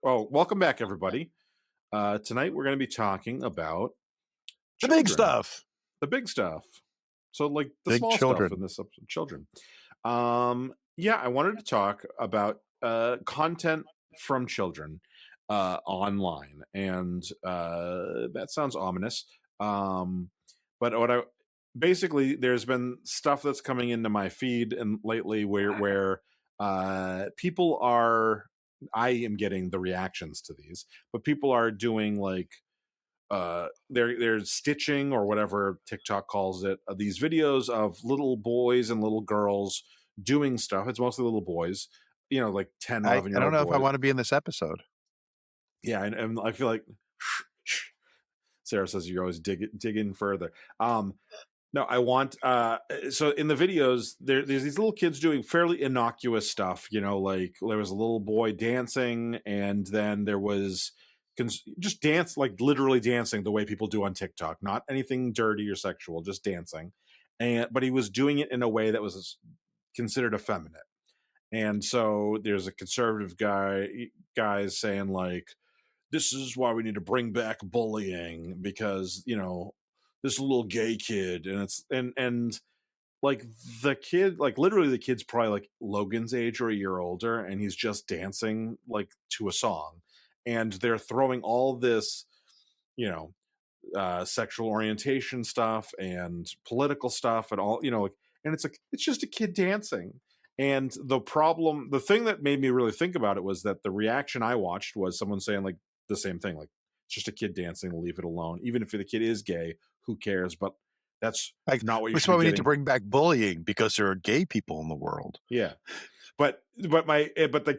Well, welcome back, everybody. Tonight we're going to be talking about The big children, stuff. the big stuff. So, like the Big small stuff in children. this episode, children. Yeah, I wanted to talk about content from children online, and that sounds ominous. But what I basically there's been stuff that's coming into my feed and lately where people are. I am getting the reactions to these, but people are doing like they're stitching or whatever TikTok calls it, these videos of little boys and little girls doing stuff. It's mostly little boys, like 10, I 11 I year don't old know if I boys. wanna be in this episode. Yeah, and I feel like Sarah says you're always digging further. No, I want so in the videos there's these little kids doing fairly innocuous stuff, like there was a little boy dancing, and then there was just dance, like literally dancing the way people do on TikTok, not anything dirty or sexual, just dancing. But he was doing it in a way that was considered effeminate. And so there's a conservative guys saying like, this is why we need to bring back bullying, because this little gay kid, and it's and like the kid, like literally the kid's probably like Logan's age or a year older, and he's just dancing like to a song, and they're throwing all this you know sexual orientation stuff and political stuff and all, like, and it's like it's just a kid dancing. And the thing that made me really think about it was that the reaction I watched was someone saying like the same thing, like it's just a kid dancing, leave it alone. Even if the kid is gay, who cares? But that's Like, not what you that's should why be we need to getting. bring back bullying because there are gay people in the world, Yeah, but the or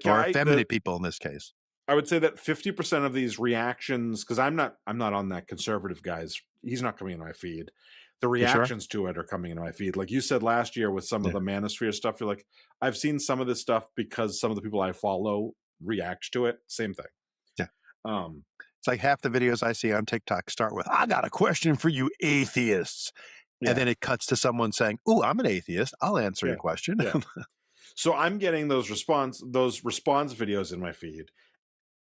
guy, effeminate people in this case. I would say that 50% of these reactions, because I'm not on that conservative guy's, he's not coming in my feed. The You sure? reactions to it are coming in my feed. Like you said last year with some of Yeah. the manosphere stuff, you're like, I've seen some of this stuff because some of the people I follow react to it. Same thing. Yeah. Um, It's like half the videos I see on TikTok start with, "I got a question for you atheists," and yeah, then it cuts to someone saying, "Ooh, I'm an atheist. I'll answer your yeah, question." yeah. So I'm getting those response videos in my feed.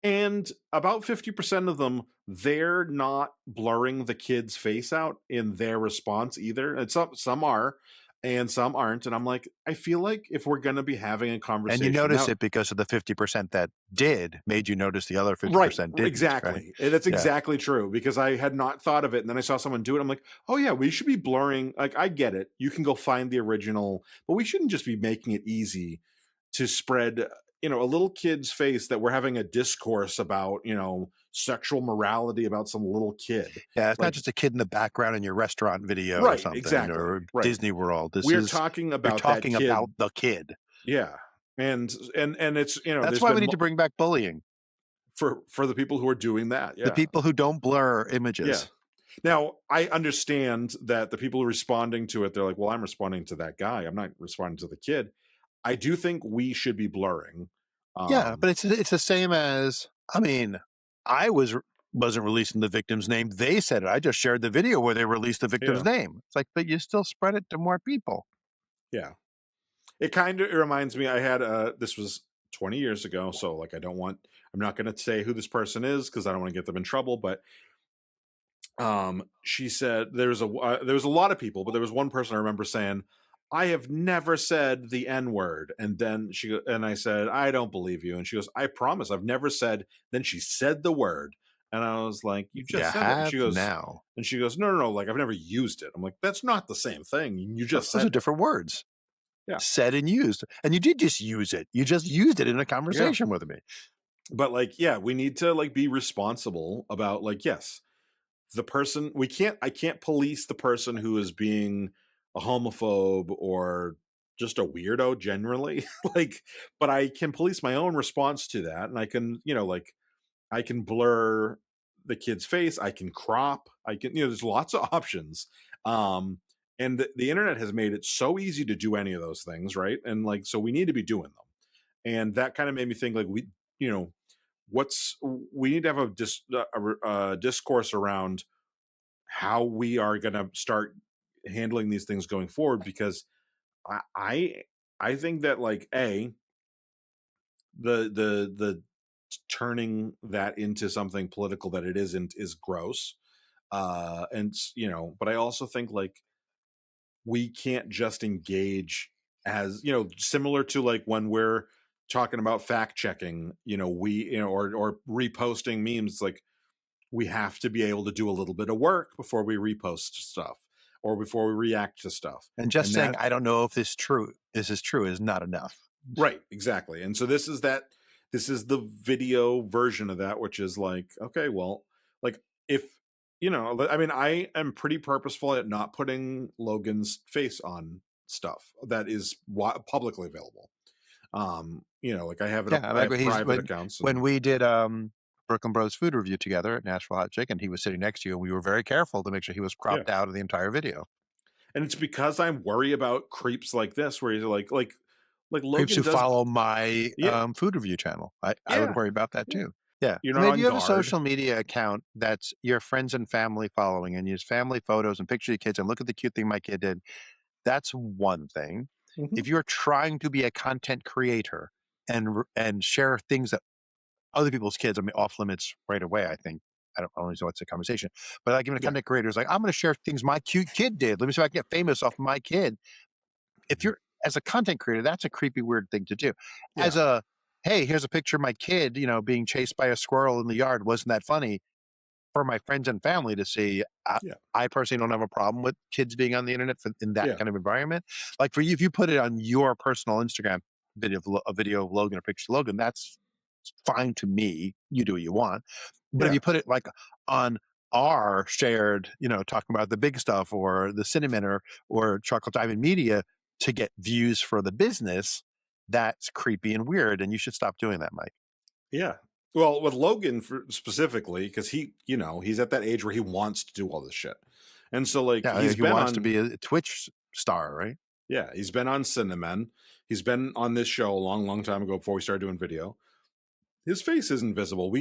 And about 50% of them, they're not blurring the kid's face out in their response either. And some are, and some aren't. And I'm like, I feel like if we're going to be having a And you conversation notice now, it because of the 50% that did made you notice the other right, 50% didn't, right? exactly. And that's Yeah. exactly true, because I had not thought of it. And then I saw someone do it. I'm like, oh, yeah, we should be blurring. Like, I get it. You can go find the original, but we shouldn't just be making it easy to spread, a little kid's face that we're having a discourse about, sexual morality about some little kid. Yeah, it's not Like, just a kid in the background in your restaurant video or right, something exactly, or right. Disney World. This We're is talking you're about that talking about kid. the kid. Yeah. And it's, That's there's why we been need to bring back bullying. for the people who are doing that. The Yeah. people who don't blur Yeah. images. Now, I understand that the people responding to it, they're like, well, I'm responding to that guy. I'm not responding to the kid. I do think we should be blurring. Yeah, Um, but it's the same as I mean, I wasn't releasing the victim's name. They said it. I just shared the video where they released the victim's yeah. name. It's like, but you still spread it to more people. Yeah. It reminds me, I had this was 20 years ago, so like I'm not going to say who this person is because I don't want to get them in trouble, but she said there was a lot of people, but there was one person I remember saying, I have never said the N word. And then and I said, I don't believe you. And she goes, I promise I've never said. Then she said the word. And I was like, you You just said it. have now. And she goes, no, no, no. Like, I've never used it. I'm like, that's not the same thing. You just Those are said it. different words. Yeah. Said and used. And you did just use it. You just used it in a Yeah. conversation with me. But like, yeah, we need to like be responsible about like, yes, the person, I can't police the person who is being a homophobe or just a weirdo generally. Like, but I can police my own response to that, and I can, like, I can blur the kid's face, I can crop, I can, there's lots of options. And the internet has made it so easy to do any of those things, right? And like, so we need to be doing them. And that kind of made me think like, you know we need to have a discourse around how we are going to start handling these things going forward, because I I, I think that like the turning that into something political that it isn't is gross. But I also think like we can't just engage as similar to like when we're talking about fact checking, or reposting memes, like we have to be able to do a little bit of work before we repost stuff or before we react to stuff. And just And saying, that I don't know if this is true is not enough. right, exactly. And so this is the video version of that, which is like, okay, well, like if I mean, I am pretty purposeful at not putting Logan's face on stuff that is publicly available. Like I have it Yeah, up, I I like have when he's private accounts when and we did Brooklyn Bros food review together at Nashville Hot Chicken, he was sitting next to you, and we were very careful to make sure he was yeah. cropped out of the entire video. And it's because I'm worried about creeps like this where he's like Creeps Logan who does. follow my Yeah, food review channel. I would yeah, worry about that yeah. too. Yeah. You're I mean, not if on you have a guard. social media account that's your friends and family following and use family photos and picture of your kids and look at the cute thing my kid did, that's one thing. Mhm. If you're trying to be a content creator and share things that other people's kids, I mean, off limits right away, I think. I don't always know what's a conversation, but like even a Yeah. content creator is like, I'm going to share things my cute kid did. Let me see if I can get famous off my kid. If Mhm. you're as a content creator, that's a creepy, weird thing to do. As Yeah. a, hey, here's a picture of my kid, being chased by a squirrel in the yard. Wasn't that funny? For my friends and family to see. Yeah. I personally don't have a problem with kids being on the internet in that Yeah. kind of environment. Like for you, if you put it on your personal Instagram a video of Logan or picture of Logan, that's fine to me. You do what you want. But if Yeah. you put it like on our shared, talking about the big stuff or the cinnamon or chocolate diamond media to get views for the business, that's creepy and weird. And you should stop doing that, Mike. Yeah. Well, with Logan specifically, because he's at that age where he wants to do all this shit. And so like Yeah, he wants to be a Twitch star, right? he's been on Cinnamon. He's been on this show a long, long time ago before we started doing video. His face isn't visible.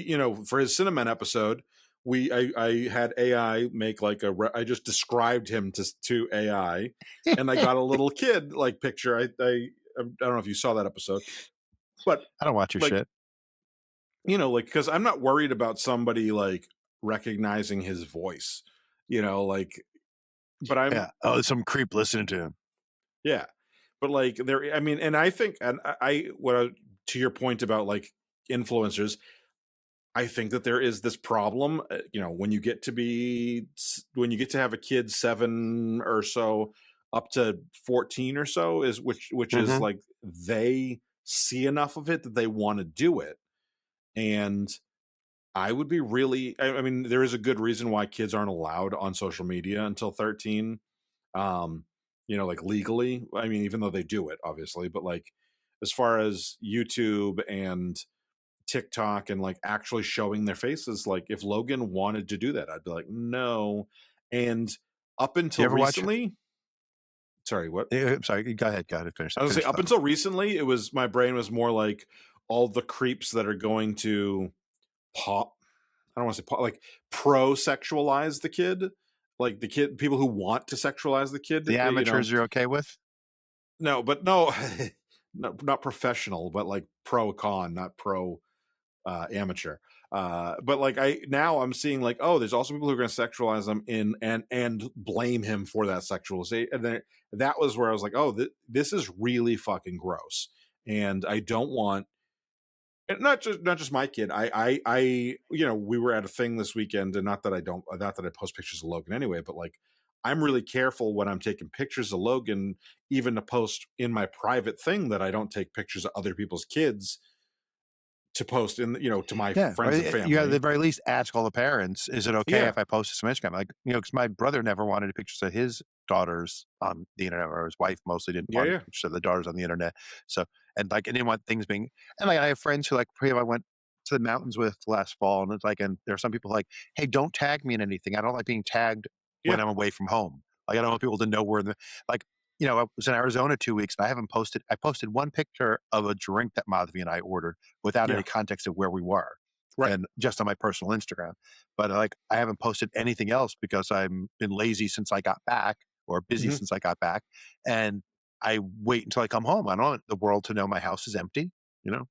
For his Cinnamon episode, I had AI make like I just described him to AI, and I got a little kid like picture. I don't know if you saw that episode, but I don't watch your like shit. like because I'm not worried about somebody like recognizing his voice, like, but I'm Yeah. Oh, some creep listening to him. yeah, but like there, I mean, and I think, and to your point about like influencers, I think that there is this problem, when you get to have a kid 7 or so up to 14 or so is which is Mhm. like they see enough of it that they want to do it. And I would be really, I mean, there is a good reason why kids aren't allowed on social media until 13. Like legally. I mean, even though they do it, obviously, but like as far as YouTube and TikTok and like actually showing their faces, like if Logan wanted to do that, I'd be like, no. And up You until ever watch recently, sorry, what? I'm sorry, go ahead, I was gonna say finish up thought. until recently, it was my brain was more like all the creeps that are going to pop. I don't want to say like pro sexualize the kid, like the kid, people who want to sexualize the kid, The amateurs you're okay with? No, but no, no, not professional, but like pro con, not pro amateur. But like I'm seeing like, oh, there's also people who are going to sexualize him and blame him for that sexualization. And then that was where I was like, oh, this is really fucking gross. And I don't want, and not just my kid. We were at a thing this weekend, and not that I post pictures of Logan anyway, but like I'm really careful when I'm taking pictures of Logan, even to post in my private thing, that I don't take pictures of other people's kids to post to my Yeah, or friends and you at the family. very least ask all the parents, "Is it okay Yeah, if I post this on Instagram?" Like, because my brother never wanted pictures of his daughters on the internet, or his wife mostly didn't yeah, want yeah. pictures of the daughters on the internet. So, and like, I didn't want things being, and like, I have friends who like, I went to the mountains with last fall, and it's like, and there are some people like, "Hey, don't tag me in anything. I don't like being tagged when Yeah. I'm away from home. Like, I don't want people to know where the like." I was in Arizona 2 weeks, and I haven't posted. I posted one picture of a drink that Madhvi and I ordered without Yeah. any context of where we were, Right. and just on my personal Instagram. But like, I haven't posted anything else because I'm been lazy since I got back, or busy Mhm. since I got back. And I wait until I come home. I don't want the world to know my house is empty, you know?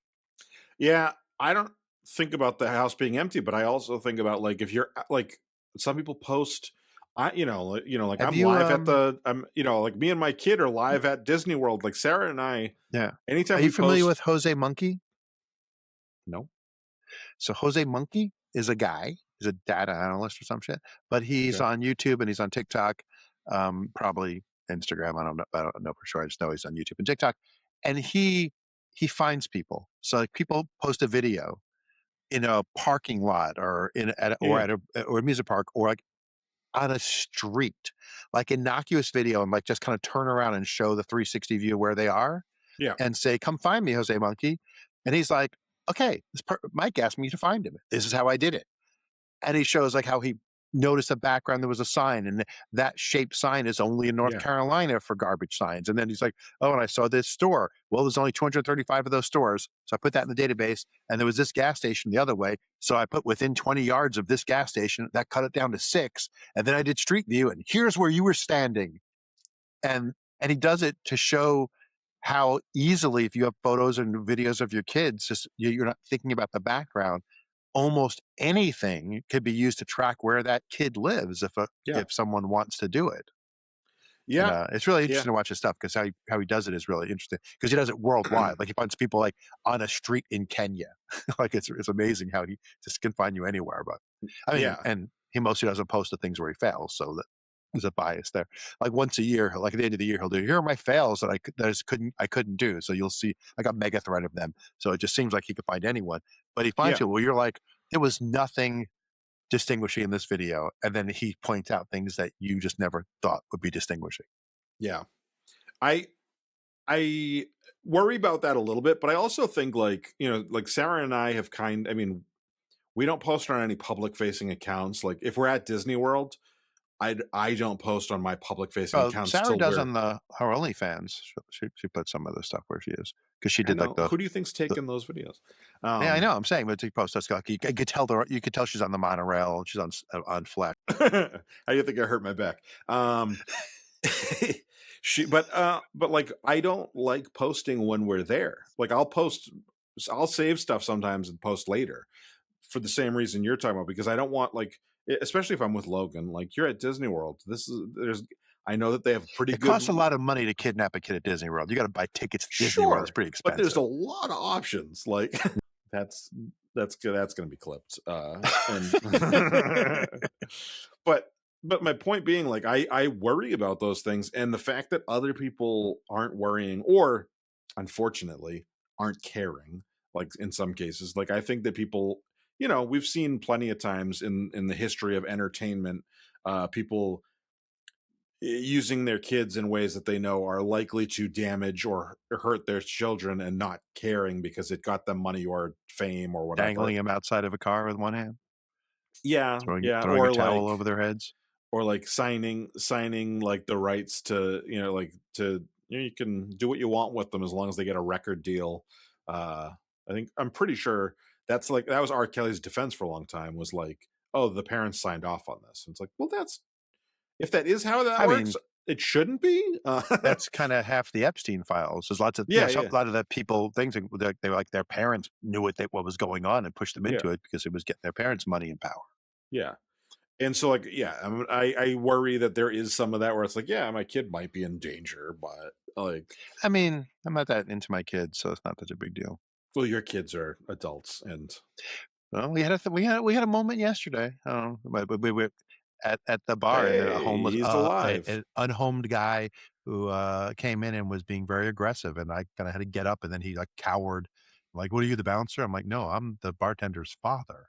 Yeah, I don't. think about the house being empty, but I also think about like if you're like some people post. Like Have I'm you live at like me and my kid are live at Disney World. Like Sarah and I, yeah. Are anytime you we familiar with post, Jose Monkey? no, So Jose Monkey is a guy. He's a data analyst or some shit, but he's okay, on YouTube and he's on TikTok, probably Instagram. I don't know. I don't know for sure. I just know he's on YouTube and TikTok, and he finds people. So like people post a video in a parking lot or yeah, at a or a music park or like on a street, like innocuous video, and like just kind of turn around and show the 360 view where they are yeah, and say, "Come find me, Jose Monkey." And he's like, "Okay, Mike asked me to find him. This is how I did it." And he shows like how he noticed the background there was a sign, and that shaped sign is only in North yeah, Carolina for garbage signs. And then he's like, "Oh, and I saw this store. Well, there's only 235 of those stores, so I put that in the database. And there was this gas station the other way, so I put within 20 yards of this gas station. That cut it down to 6. And then I did Street View, and here's where you were standing." And he does it to show how easily, if you have photos and videos of your kids, just you're not thinking about the background, almost anything could be used to track where that kid lives yeah, if someone wants to do it. And yeah, it's really yeah, interesting to watch his stuff because how he does it is really interesting because he does it worldwide. Like he finds people like on a street in Kenya. Like it's amazing how he just can find you anywhere. But I mean, yeah, and he mostly doesn't post the things where he fails, so that there's a bias there. Like once a year, like at the end of the year, he'll do, "Here are my fails that I just couldn't do." So you'll see like a mega thread of them. So it just seems like he could find anyone, but he finds yeah, people where you're like, there was nothing distinguishing in this video, and then he points out things that you just never thought would be distinguishing. yeah. I I worry about that a little bit, but I also think like like Sarah and I have I mean, we don't post on any public facing accounts. Like if we're at Disney World, I don't post on my public facing Well, accounts Sarah till does we're. on her OnlyFans. She put some of the stuff where she is because she I did like know who do you think's the taking those videos? yeah, I Um, know. I'm saying, but she posts us like you could tell you could tell she's on the monorail. She's on Flex. how do you think I hurt my back? But like I don't like posting when we're there. Like I'll save stuff sometimes and post later for the same reason you're talking about because I don't want like especially if I'm with Logan, like you're at Disney World. I know that they have pretty It good. costs a lot of money to kidnap a kid at Disney World. You got to buy tickets to Disney World. It's Sure, pretty but there's a expensive. lot of options. Like that's that's good. That's going to be clipped. And but my point being, like I worry about those things, and the fact that other people aren't worrying, or unfortunately aren't caring. Like in some cases, like I think that people, we've seen plenty of times in the history of entertainment, people using their kids in ways that they know are likely to damage or hurt their children and not caring because it got them money or fame or whatever. Dangling him outside of a car with one hand, Yeah, yeah, throwing a towel over their heads. or like signing like the rights to like to you can do what you want with them as long as they get a record deal. I'm pretty sure that's like that was R. Kelly's defense for a long time was like, oh, the parents signed off on this. And it's like, well, that's if that is how that I works, mean, it shouldn't be. that's kind of half the Epstein files. There's lots of Yeah, a yeah, lot of the people things they like their parents knew what was going on and pushed them yeah, into it because it was getting their parents money and power. yeah. And so like yeah, I worry that there is some of that where it's like yeah, my kid might be in danger, but like I mean, I'm not that into my kids, so it's not such a big deal. well, your kids are adults and Well, we had a moment yesterday. We were at the bar, and a hey, homeless he's alive. an unhomed guy who came in and was being very aggressive, and I kind of had to get up, and then he like cowered, like, "What are you, the bouncer?" I'm like, "No, I'm the bartender's father."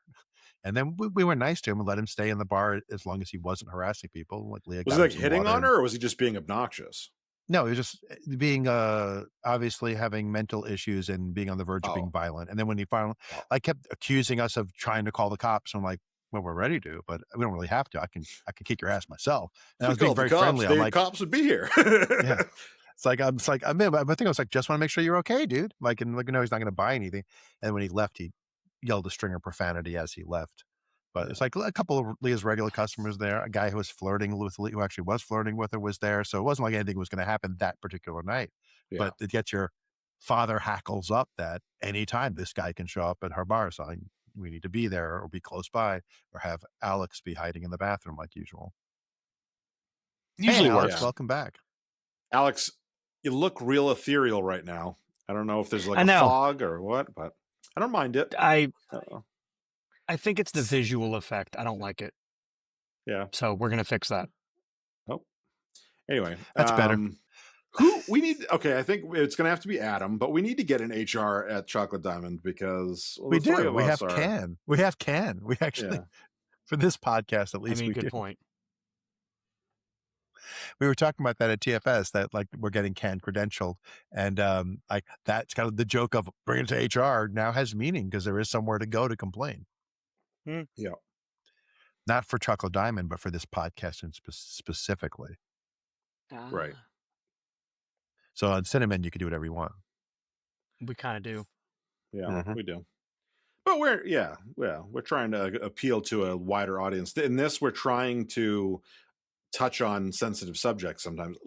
And then we were nice to him and let him stay in the bar as long as he wasn't harassing people. Like Leah Was got he him like some hitting water, on and her or was he just being obnoxious? no, he was just being obviously having mental issues and being on the verge of being Oh, violent. And then when he finally, well. I kept accusing us of trying to call the cops. I'm like, well, we're ready to, but we don't really have to. I can kick your ass myself. And If I we was being called the very cops, friendly. I'm the like, cops would be here. yeah. It's like I mean, I think I was like, just want to make sure you're okay, dude. Like, and like, no, he's not going to buy anything. And when he left, he yelled a string of profanity as he left. But it's Yeah. like a couple of Leah's regular customers there. A guy who was flirting with Leah, who actually was flirting with her, was there. So it wasn't like anything was going to happen that particular night. Yeah. But it gets your father hackles up that anytime this guy can show up at her bar. So we need to be there or be close by or have Alex be hiding in the bathroom like usual. Usually hey, Alex, works. welcome back. Alex, you look real ethereal right now. I don't know if there's like I a know. fog or what, but I don't mind it. I Uh-oh. think it's the visual effect. I don't like it. Yeah. So we're gonna fix that. Oh. Anyway, That's better. Who we need? Okay, I think it's going to have to be Adam, but we need to get an HR at Chocolate Diamond because We do. We have Can. We have Can. We actually, for this podcast at least, I mean, we good do. point. We were talking about that at TFS, that like we're getting Can credentialed, and like that's kind of the joke of bringing it to HR now has meaning because there is somewhere to go to complain. Yeah. Not for Chocolate Diamond, but for this podcast and specifically. Right. So on Cinnamon, you can do whatever you want. We kind of do. Yeah, we do. But we're trying to appeal to a wider audience. In this, we're trying to touch on sensitive subjects sometimes.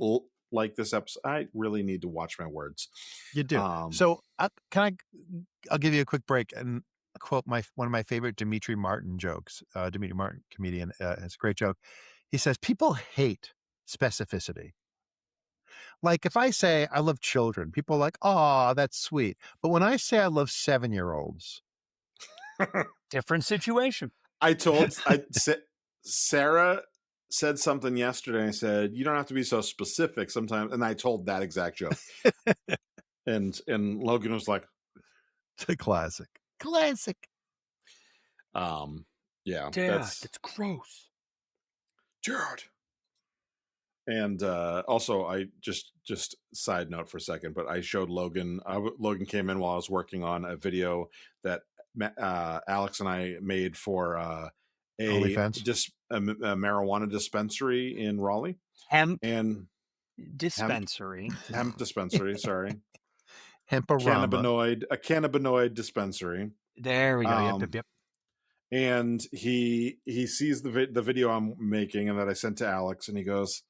Like this episode, I really need to watch my words. You do. So I'll give you a quick break and quote one of my favorite Dimitri Martin jokes. Dimitri Martin, comedian, has a great joke. He says, people hate specificity. Like if I say I love children, people are like, oh, that's sweet. But when I say I love 7-year-olds, different situation. Sarah said something yesterday. I said, you don't have to be so specific sometimes. And I told that exact joke. and Logan was like, it's a classic. Yeah. Dad, that's gross. Jared. And also, I just side note for a second, but I showed Logan. Logan came in while I was working on a video that Alex and I made for a marijuana dispensary in Raleigh. Hemp dispensary. Sorry. A cannabinoid dispensary. There we go. Yep. And he sees the video I'm making and that I sent to Alex, and he goes,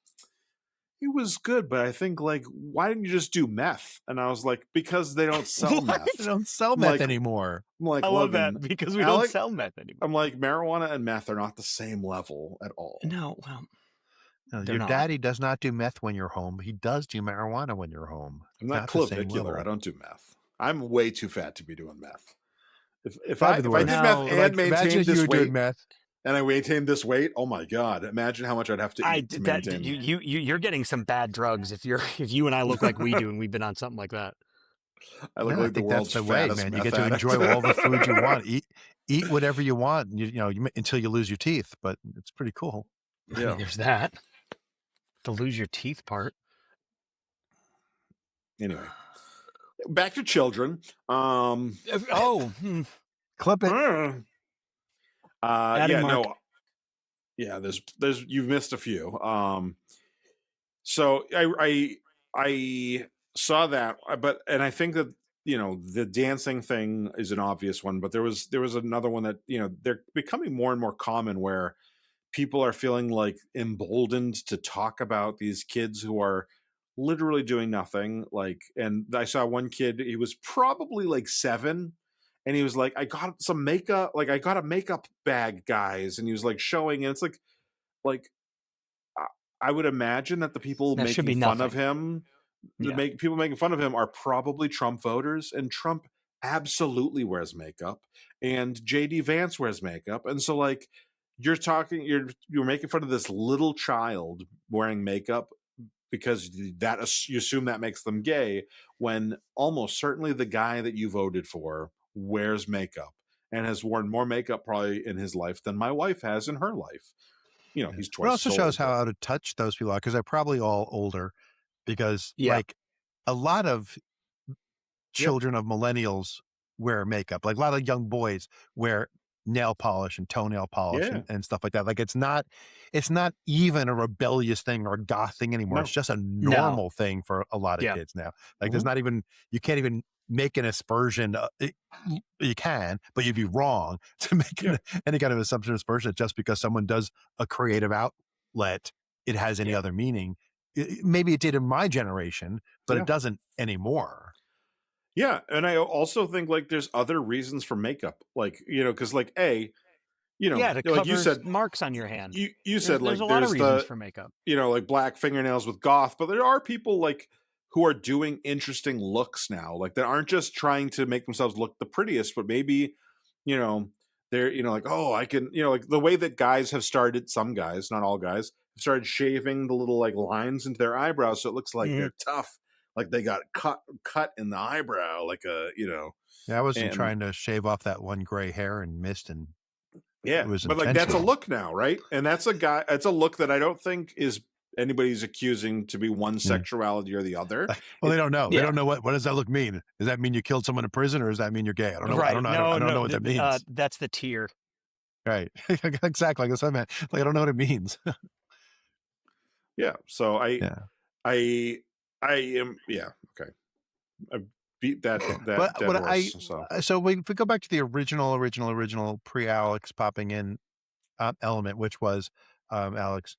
it was good, but I think, like, why didn't you just do meth? And I was like, because they don't sell meth. They don't sell meth anymore. I'm like, I love that, because we don't sell meth anymore. I'm like, marijuana and meth are not the same level at all. No, well, no, your daddy does not do meth when you're home. He does do marijuana when you're home. I'm not clavicular. I don't do meth. I'm way too fat to be doing meth. If I did meth and maintained this weight, and I maintained this weight, oh my god! Imagine how much I'd have to eat to maintain. You're getting some bad drugs if you and I look like we do, and we've been on something like that. I look like the world's fattest man. You get to enjoy all the food you want. Eat whatever you want. Until you lose your teeth, but it's pretty cool. Yeah, I mean, there's that. The lose your teeth part. Anyway, back to children. Clip it. There's you've missed a few. So I saw that, and I think that the dancing thing is an obvious one, but there was another one that they're becoming more and more common where people are feeling like emboldened to talk about these kids who are literally doing nothing. Like, and I saw one kid, he was probably like 7. And he was like, I got some makeup, like I got a makeup bag, guys. And he was like showing, and it's like I would imagine that the people making fun of him, people making fun of him are probably Trump voters, and Trump absolutely wears makeup, and JD Vance wears makeup. And so like you're making fun of this little child wearing makeup because you assume that makes them gay, when almost certainly the guy that you voted for wears makeup and has worn more makeup probably in his life than my wife has in her life. He's twice. It also shows how out of touch those people are, because they're probably all older, because like a lot of children of millennials wear makeup. Like a lot of young boys wear nail polish and toenail polish and stuff like that. Like it's not even a rebellious thing or a goth thing anymore. No. It's just a normal thing for a lot of kids now. Like there's not even, you can't even make an aspersion. You can, but you'd be wrong to make any kind of assumption or aspersion just because someone does a creative outlet, it has any other meaning. Maybe it did in my generation, but it doesn't anymore. Yeah, and I also think like there's other reasons for makeup, like because like Yeah, to like you cover said, marks on your hand. you said There's a like lot of there's reasons the for makeup. like black fingernails with goth, but there are people like who are doing interesting looks now, like that aren't just trying to make themselves look the prettiest, but maybe you know they're like, oh, I can like the way that guys have started, some guys, not all guys, have started shaving the little like lines into their eyebrows so it looks like they're tough, like they got cut in the eyebrow, like a Yeah, I wasn't and trying to shave off that one gray hair and mist, and it yeah, was but like that's a intentional. look now, right? And that's a look that I don't think is anybody's accusing to be one sexuality or the other. Well, they don't know. They Yeah. don't know what does that look mean? Does that mean you killed someone in prison, or does that mean you're gay? I don't know. Right. I don't know. No, I don't no. know what that means. That's the tier. Right. Exactly. That's what I meant. Like, I don't know what it means. Yeah. So Yeah. I am. Yeah. Okay. I beat that But dead what horse. so if we go back to the original pre-Alex popping in element, which was Alex,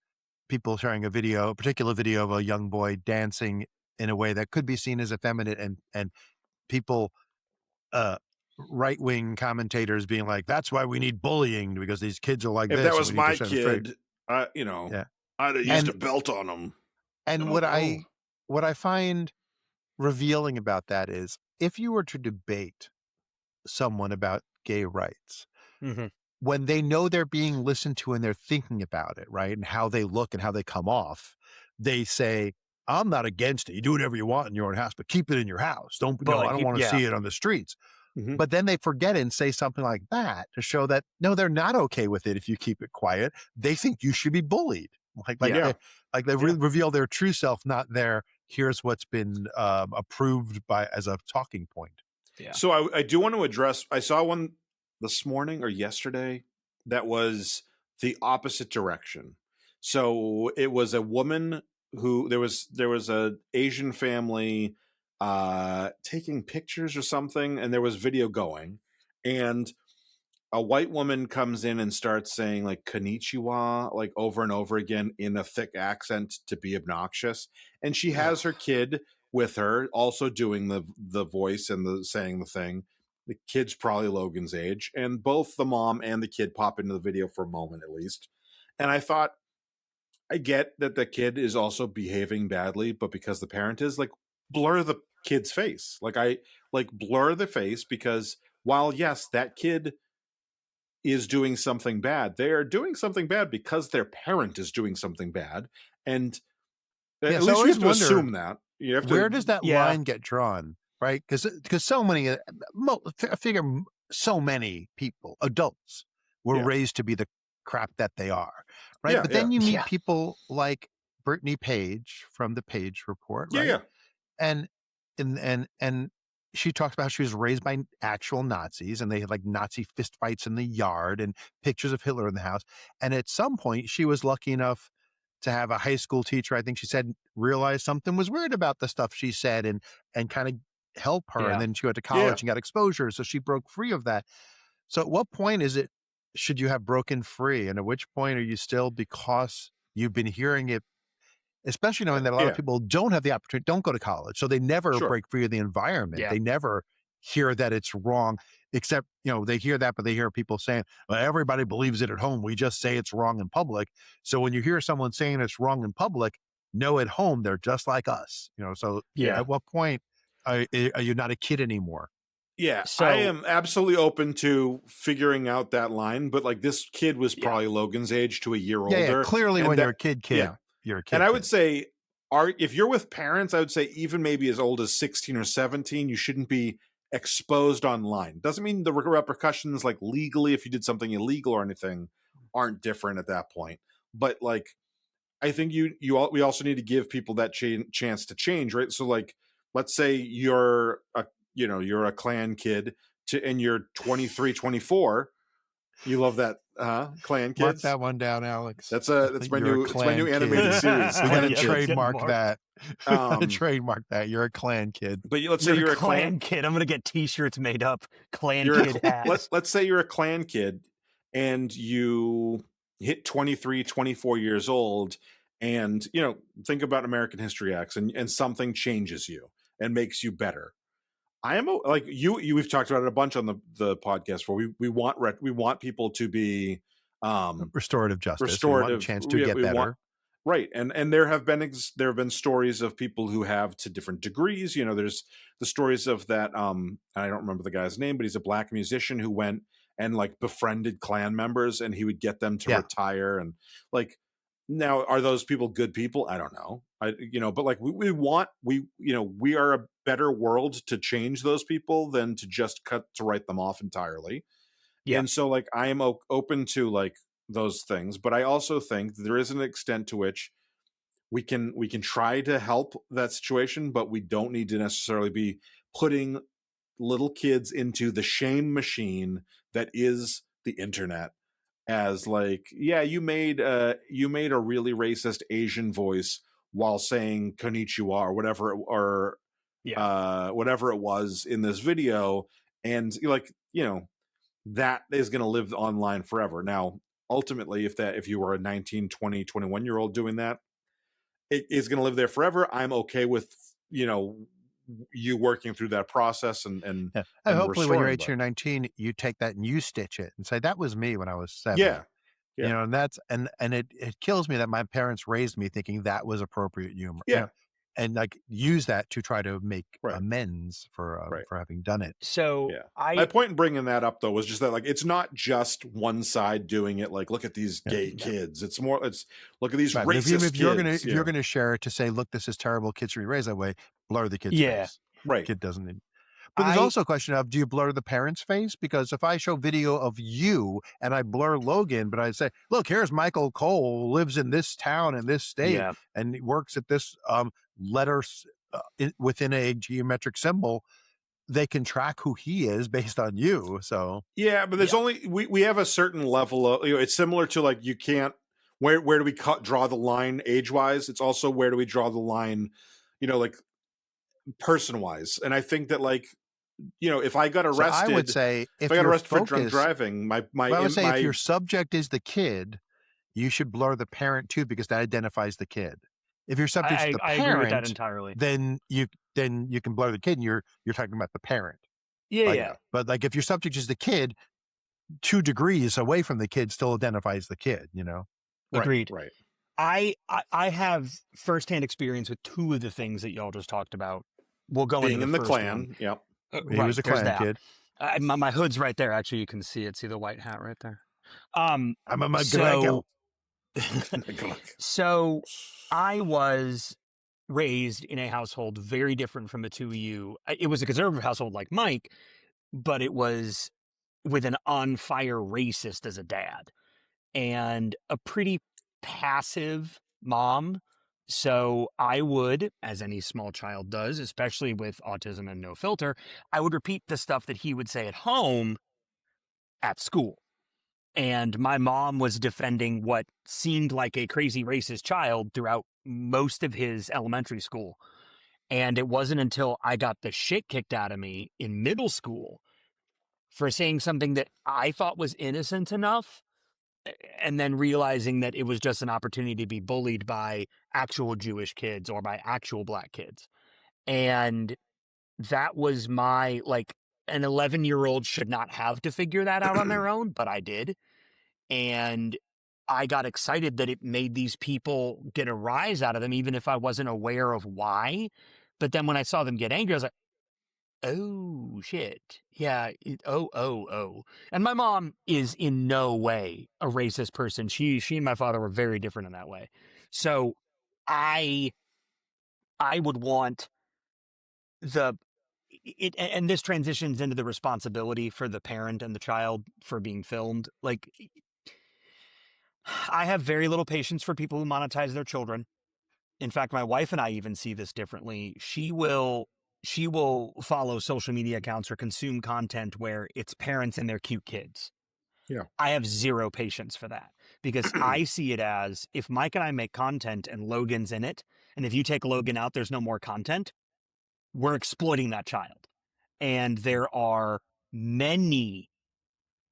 people sharing a particular video of a young boy dancing in a way that could be seen as effeminate, and people, right-wing commentators being like, that's why we need bullying, because these kids are like If this that and was we need to my set them straight. kid, Yeah. I'd have used And a belt on him. and what I find revealing about that is, if you were to debate someone about gay rights, Mm-hmm. when they know they're being listened to and they're thinking about it, right, and how they look and how they come off, they say, I'm not against it. You do whatever you want in your own house, but keep it in your house. Don't, But I don't want to see it on the streets. Mhm. But then they forget it and say something like that to show that, no, they're not okay with it if you keep it quiet. They think you should be bullied. Yeah. They reveal their true self, not their, here's what's been approved as a talking point. Yeah. So I do want to address. I saw one this morning or yesterday that was the opposite direction. So it was a woman who there was a Asian family taking pictures or something, and there was video going, and a white woman comes in and starts saying like konnichiwa like over and over again in a thick accent to be obnoxious, and she has her kid with her also doing the voice and the saying the thing. The kid's probably Logan's age, and both the mom and the kid pop into the video for a moment at least. And I thought, I get that the kid is also behaving badly, but because the parent is, like, blur the kid's face. Like blur the face, because while yes, that kid is doing something bad, they are doing something bad because their parent is doing something bad. And at least you have to assume that. You have to. Where does that line get drawn, right? Because so many, I figure so many people, adults, were raised to be the crap that they are, right? Yeah, but then you meet Yeah. people like Brittany Page from the Page Report, right? Yeah. And she talks about how she was raised by actual Nazis, and they had like Nazi fistfights in the yard and pictures of Hitler in the house. And at some point, she was lucky enough to have a high school teacher, I think she said, realize something was weird about the stuff she said and kind of help her. Yeah. And then she went to college and got exposure. So she broke free of that. So at what point should you have broken free? And at which point are you still, because you've been hearing it, especially knowing that a lot of people don't have the opportunity, don't go to college. So they never break free of the environment. Yeah. They never hear that it's wrong, except, they hear that, but they hear people saying, well, everybody believes it at home. We just say it's wrong in public. So when you hear someone saying it's wrong in public, know at home, they're just like us, so at what point are you not a kid anymore? Yeah, so, I am absolutely open to figuring out that line, but like this kid was probably Logan's age to a year older. Yeah, clearly when you're a kid, you're a kid. And I would say, if you're with parents, I would say even maybe as old as 16 or 17, you shouldn't be exposed online. Doesn't mean the repercussions, like legally, if you did something illegal or anything, aren't different at that point. But like, I think we also need to give people that chance to change, right? So like, let's say you're a Klan kid and you're 23, 24. You love that, Klan kids? Mark that one down, Alex. That's my new animated series. We gotta trademark that. Trademark that. You're a Klan kid. But let's say you're a Klan kid. I'm gonna get T-shirts made up. Klan kid hats. Let's say you're a Klan kid and you hit 23, 24 years old, and think about American History X, and something changes you and makes you better. I am like you. We've talked about it a bunch on the podcast where we want people to be Restorative justice. We want a restorative. chance to get We want better. right, and there have been stories of people who have to different degrees. You know, there's the stories of that. I don't remember the guy's name, but he's a black musician who went and like befriended Klan members, and he would get them to Yeah. retire. And like, now are those people good people? I don't know. But like we are a better world to change those people than to just write them off entirely. Yeah. And so like I am open to like those things, but I also think there is an extent to which we can try to help that situation, but we don't need to necessarily be putting little kids into the shame machine that is the internet, as like, yeah, you made a really racist Asian voice while saying konnichiwa or whatever, or whatever it was in this video, and like, that is going to live online forever. Now, ultimately, if you were a 19, 20, 21-year-old doing that, it is going to live there forever. I'm okay with, you working through that process and Yeah. And hopefully when you're restoring, 18 or 19, you take that and you stitch it and say, that was me when I was 7. yeah. You know, and that's, and it kills me that my parents raised me thinking that was appropriate humor. Yeah. You know, and like use that to try to make Right. amends for having done it. So yeah. My point in bringing that up though was just that like it's not just one side doing it. Like, look at these gay kids. It's more. It's look at these racist if you're kids. You're gonna share it to say, look, this is terrible. Kids should be raised that way. Blur the kid's face. Right. Kid doesn't need. But there's also a question of, do you blur the parent's face? Because if I show video of you and I blur Logan, but I say, look, here's Michael Cole, lives in this town in this state, and he works at this letter within a geometric symbol, they can track who he is based on you. So yeah, but there's only we have a certain level of, it's similar to like, you can't, where do we draw the line age wise? It's also, where do we draw the line, like person wise? And I think that like, if I got arrested, so I would say if I got arrested for drunk driving, I would say if your subject is the kid, you should blur the parent too, because that identifies the kid. If your subject is the parent, I agree with that entirely. Then you can blur the kid, and you're talking about the parent. Yeah. But like if your subject is the kid, 2 degrees away from the kid still identifies the kid. Agreed. Right. I have firsthand experience with 2 of the things that y'all just talked about. We'll go being into the in the first Klan. one. Yep. He was a Klan kid. My hood's right there. Actually, you can see it. See the white hat right there. I'm a So I was raised in a household very different from the 2 of you. It was a conservative household like Mike, but it was with an on-fire racist as a dad and a pretty passive mom. So I would, as any small child does, especially with autism and no filter, I would repeat the stuff that he would say at home at school. And my mom was defending what seemed like a crazy racist child throughout most of his elementary school. And it wasn't until I got the shit kicked out of me in middle school for saying something that I thought was innocent enough, and then realizing that it was just an opportunity to be bullied by actual Jewish kids or by actual black kids. And that was my, like, an 11-year-old should not have to figure that out on their own, but I did. And I got excited that it made these people get a rise out of them, even if I wasn't aware of why. But then when I saw them get angry, I was like, oh, shit. Yeah. Oh. And my mom is in no way a racist person. She and my father were very different in that way. So I would want and this transitions into the responsibility for the parent and the child for being filmed. Like, I have very little patience for people who monetize their children. In fact, my wife and I even see this differently. She will follow social media accounts or consume content where it's parents and their cute kids. Yeah. I have zero patience for that, because I see it as, if Mike and I make content and Logan's in it, and if you take Logan out, there's no more content, we're exploiting that child. And there are many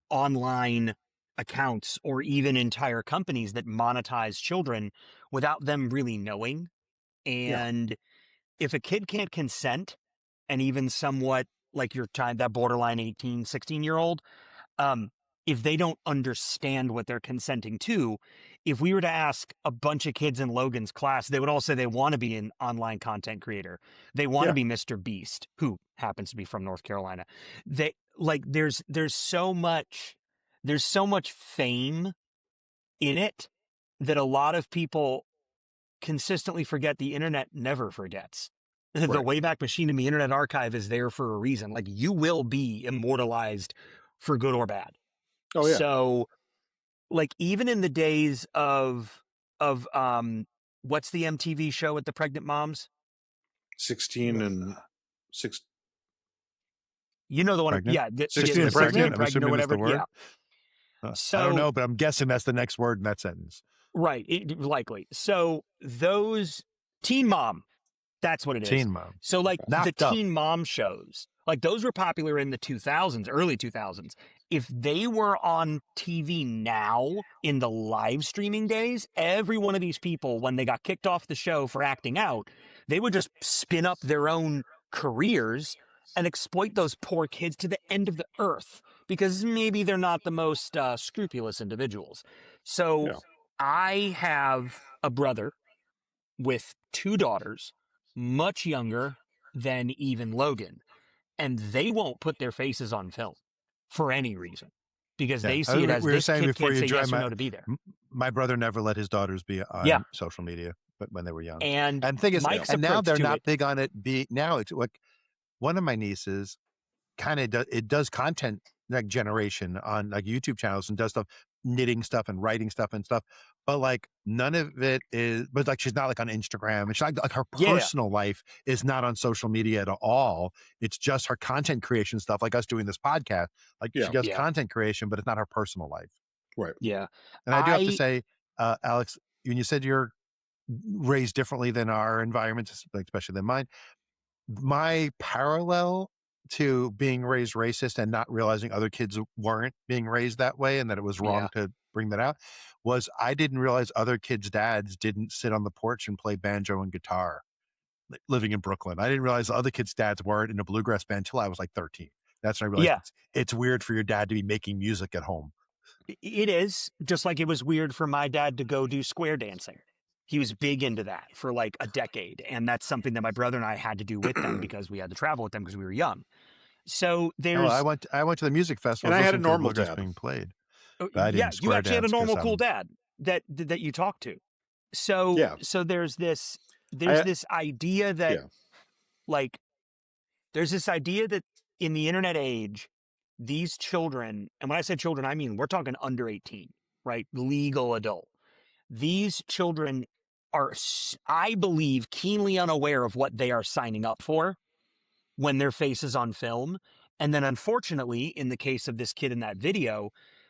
online accounts or even entire companies that monetize children without them really knowing. And if a kid can't consent and even somewhat like you're trying that borderline 18, 16-year-old, if they don't understand what they're consenting to, if we were to ask a bunch of kids in Logan's class, they would all say they want to be an online content creator. They want to be Mr. Beast, who happens to be from North Carolina. They like there's so much fame in it that a lot of people consistently forget the internet never forgets. The Right. Wayback Machine and the Internet Archive is there for a reason. Like, you will be immortalized for good or bad. Oh yeah. So, like, even in the days of what's the MTV show with the pregnant moms? 16 and 6. You know the one, Pregnant? yeah, 16 and 16 pregnant? and I'm pregnant or assuming that's whatever. the word. Yeah. I don't know, but I'm guessing that's the next word in that sentence. Right, likely. So those Teen Mom, that's what it is. Teen Mom. So like Knocked the Up. Teen Mom shows, like those were popular in the 2000s, early 2000s. If they were on TV now in the live streaming days, every one of these people, when they got kicked off the show for acting out, they would just spin up their own careers and exploit those poor kids to the end of the earth because maybe they're not the most scrupulous individuals. So Yeah. I have a brother with 2 daughters, much younger than even Logan, and they won't put their faces on film for any reason because they see it as we were this saying kid before can't you say drive yes or no to be there. My brother never let his daughters be on social media, but when they were young. And the thing is, Mike's and now approach they're to not it, big on it. Now it's like one of my nieces kind of does content like generation on like YouTube channels and does stuff, knitting stuff and writing stuff and stuff. But like none of it is, but like she's not like on Instagram. It's not like her personal life is not on social media at all. It's just her content creation stuff, like us doing this podcast. Like she does content creation, but it's not her personal life. Right. Yeah. And I do have to say, Alex, when you said you're raised differently than our environment, especially than mine, my parallel to being raised racist and not realizing other kids weren't being raised that way and that it was wrong to bring that out was I didn't realize other kids' dads didn't sit on the porch and play banjo and guitar living in Brooklyn. I didn't realize the other kids' dads weren't in a bluegrass band until I was like 13. That's when I realized it's weird for your dad to be making music at home. It is, just like it was weird for my dad to go do square dancing. He was big into that for like a decade. And that's something that my brother and I had to do with them because we had to travel with them because we were young. So there's... I went to the music festival and I had a normal dad being played. Yeah, you actually had a normal cool dad that you talked to. So so there's this idea that like there's this idea that in the internet age, these children, and when I say children, I mean we're talking under 18, right? Legal adult. These children are, I believe, keenly unaware of what they are signing up for when their face is on film. And then unfortunately, in the case of this kid in that video,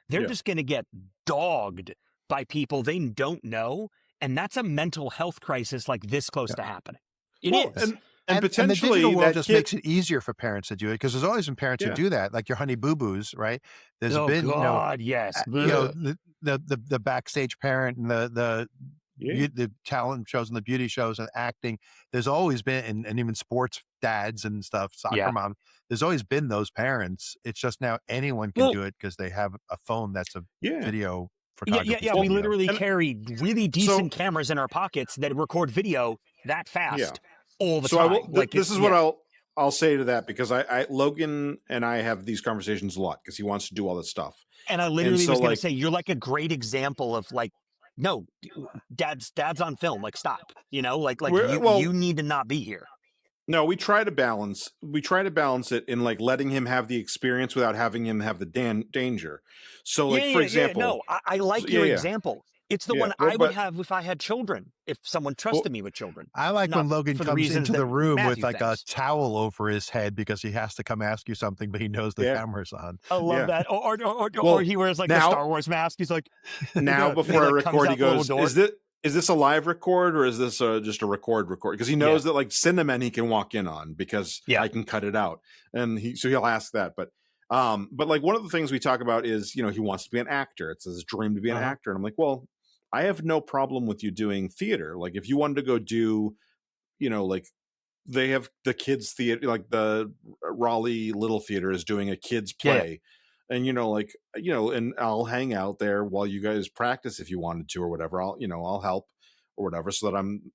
they're just going to get dogged by people they don't know. And that's a mental health crisis like this close to happening. It is. And potentially the digital world just kid makes it easier for parents to do it because there's always been parents who do that, like your Honey Boo Boos, right? There's been, yes, the backstage parent and the talent shows and the beauty shows and acting. There's always been, and even sports dads and stuff, soccer mom. There's always been those parents. It's just now anyone can do it because they have a phone that's a video. We literally carry really decent cameras in our pockets that record video that fast all the time. This is what I'll say to that because I Logan and I have these conversations a lot because he wants to do all this stuff. And I literally was going to say, you're like a great example of like, no, dad's on film. Like, stop. You know, like you need to not be here. No, we try to balance it in like letting him have the experience without having him have the danger. So like, for example, no, I like your example. It's the one I would have if I had children, if someone trusted me with children. I like when Logan comes into the room with like a towel over his head because he has to come ask you something, but he knows the camera's on. I love that. Or he wears like a Star Wars mask. He's like, now before I record, he goes, is this a live record or is this just a record? Because he knows that like Cinnamon he can walk in on because I can cut it out. And he'll ask that. But like one of the things we talk about is, he wants to be an actor. It's his dream to be an actor. And I'm like, well, I have no problem with you doing theater. Like if you wanted to go do, like they have the kids theater, like the Raleigh Little Theater is doing a kids play. And, and I'll hang out there while you guys practice if you wanted to or whatever. I'll help or whatever so that I'm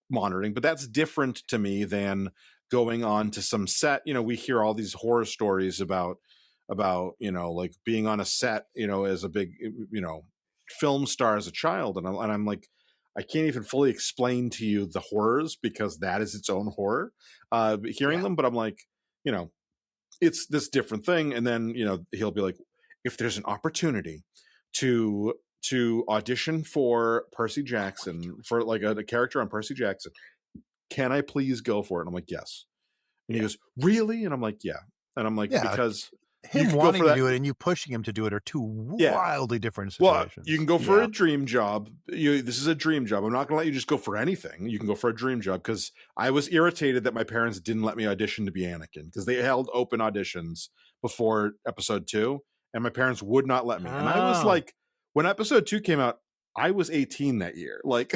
monitoring. But that's different to me than going on to some set. We hear all these horror stories about like being on a set, as a big, film star as a child. And I'm like, I can't even fully explain to you the horrors because that is its own horror, hearing them. But I'm like, it's this different thing. And then, he'll be like, if there's an opportunity to audition for Percy Jackson, for like a character on Percy Jackson, can I please go for it? And I'm like, yes. And he goes, really? And I'm like, yeah. And I'm like, because him wanting to do it and you pushing him to do it are two wildly different situations. Well, you can go for a dream job. This is a dream job. I'm not going to let you just go for anything. You can go for a dream job, because I was irritated that my parents didn't let me audition to be Anakin, because they held open auditions before episode 2 and my parents would not let me. And I was like, when episode 2 came out, I was 18 that year. Like,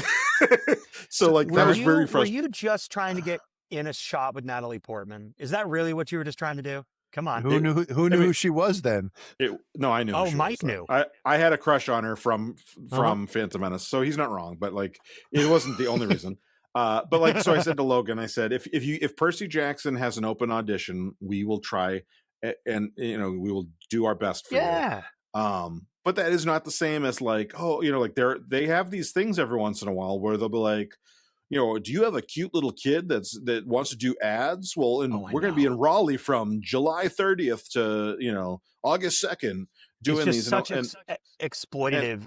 so like that was very frustrating. Were you just trying to get in a shot with Natalie Portman? Is that really what you were just trying to do? Come on. Who knew who she was then? No, I knew. Oh, Mike knew. I had a crush on her from Phantom Menace, so he's not wrong. But like, it wasn't the only reason. But like, so I said to Logan, I said, if Percy Jackson has an open audition, we will try, and we will do our best for you. But that is not the same as like, like they have these things every once in a while where they'll be like, do you have a cute little kid that wants to do ads? Well, and we're going to be in Raleigh from July 30th to, August 2nd doing it's these. Such exploitative.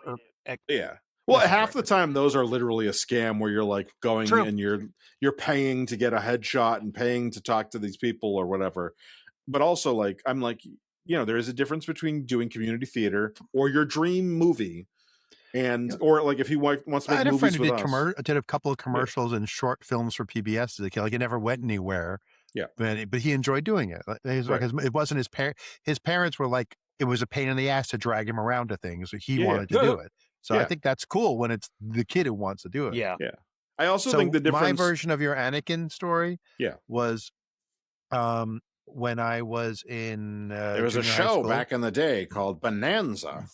Well, half the time those are literally a scam where you're like going and you're paying to get a headshot and paying to talk to these people or whatever. But also like, I'm like, there is a difference between doing community theater or your dream movie. Or like if he wants to make movies with us. I did a couple of commercials and short films for PBS as a kid. Like, it never went anywhere. Yeah, but he enjoyed doing it. It wasn't his parents. His parents were like, it was a pain in the ass to drag him around to things. So he wanted to do it. So I think that's cool when it's the kid who wants to do it. Yeah. I also think the difference. My version of your Anakin story, was when I was in. There was a show back in the day called Bonanza.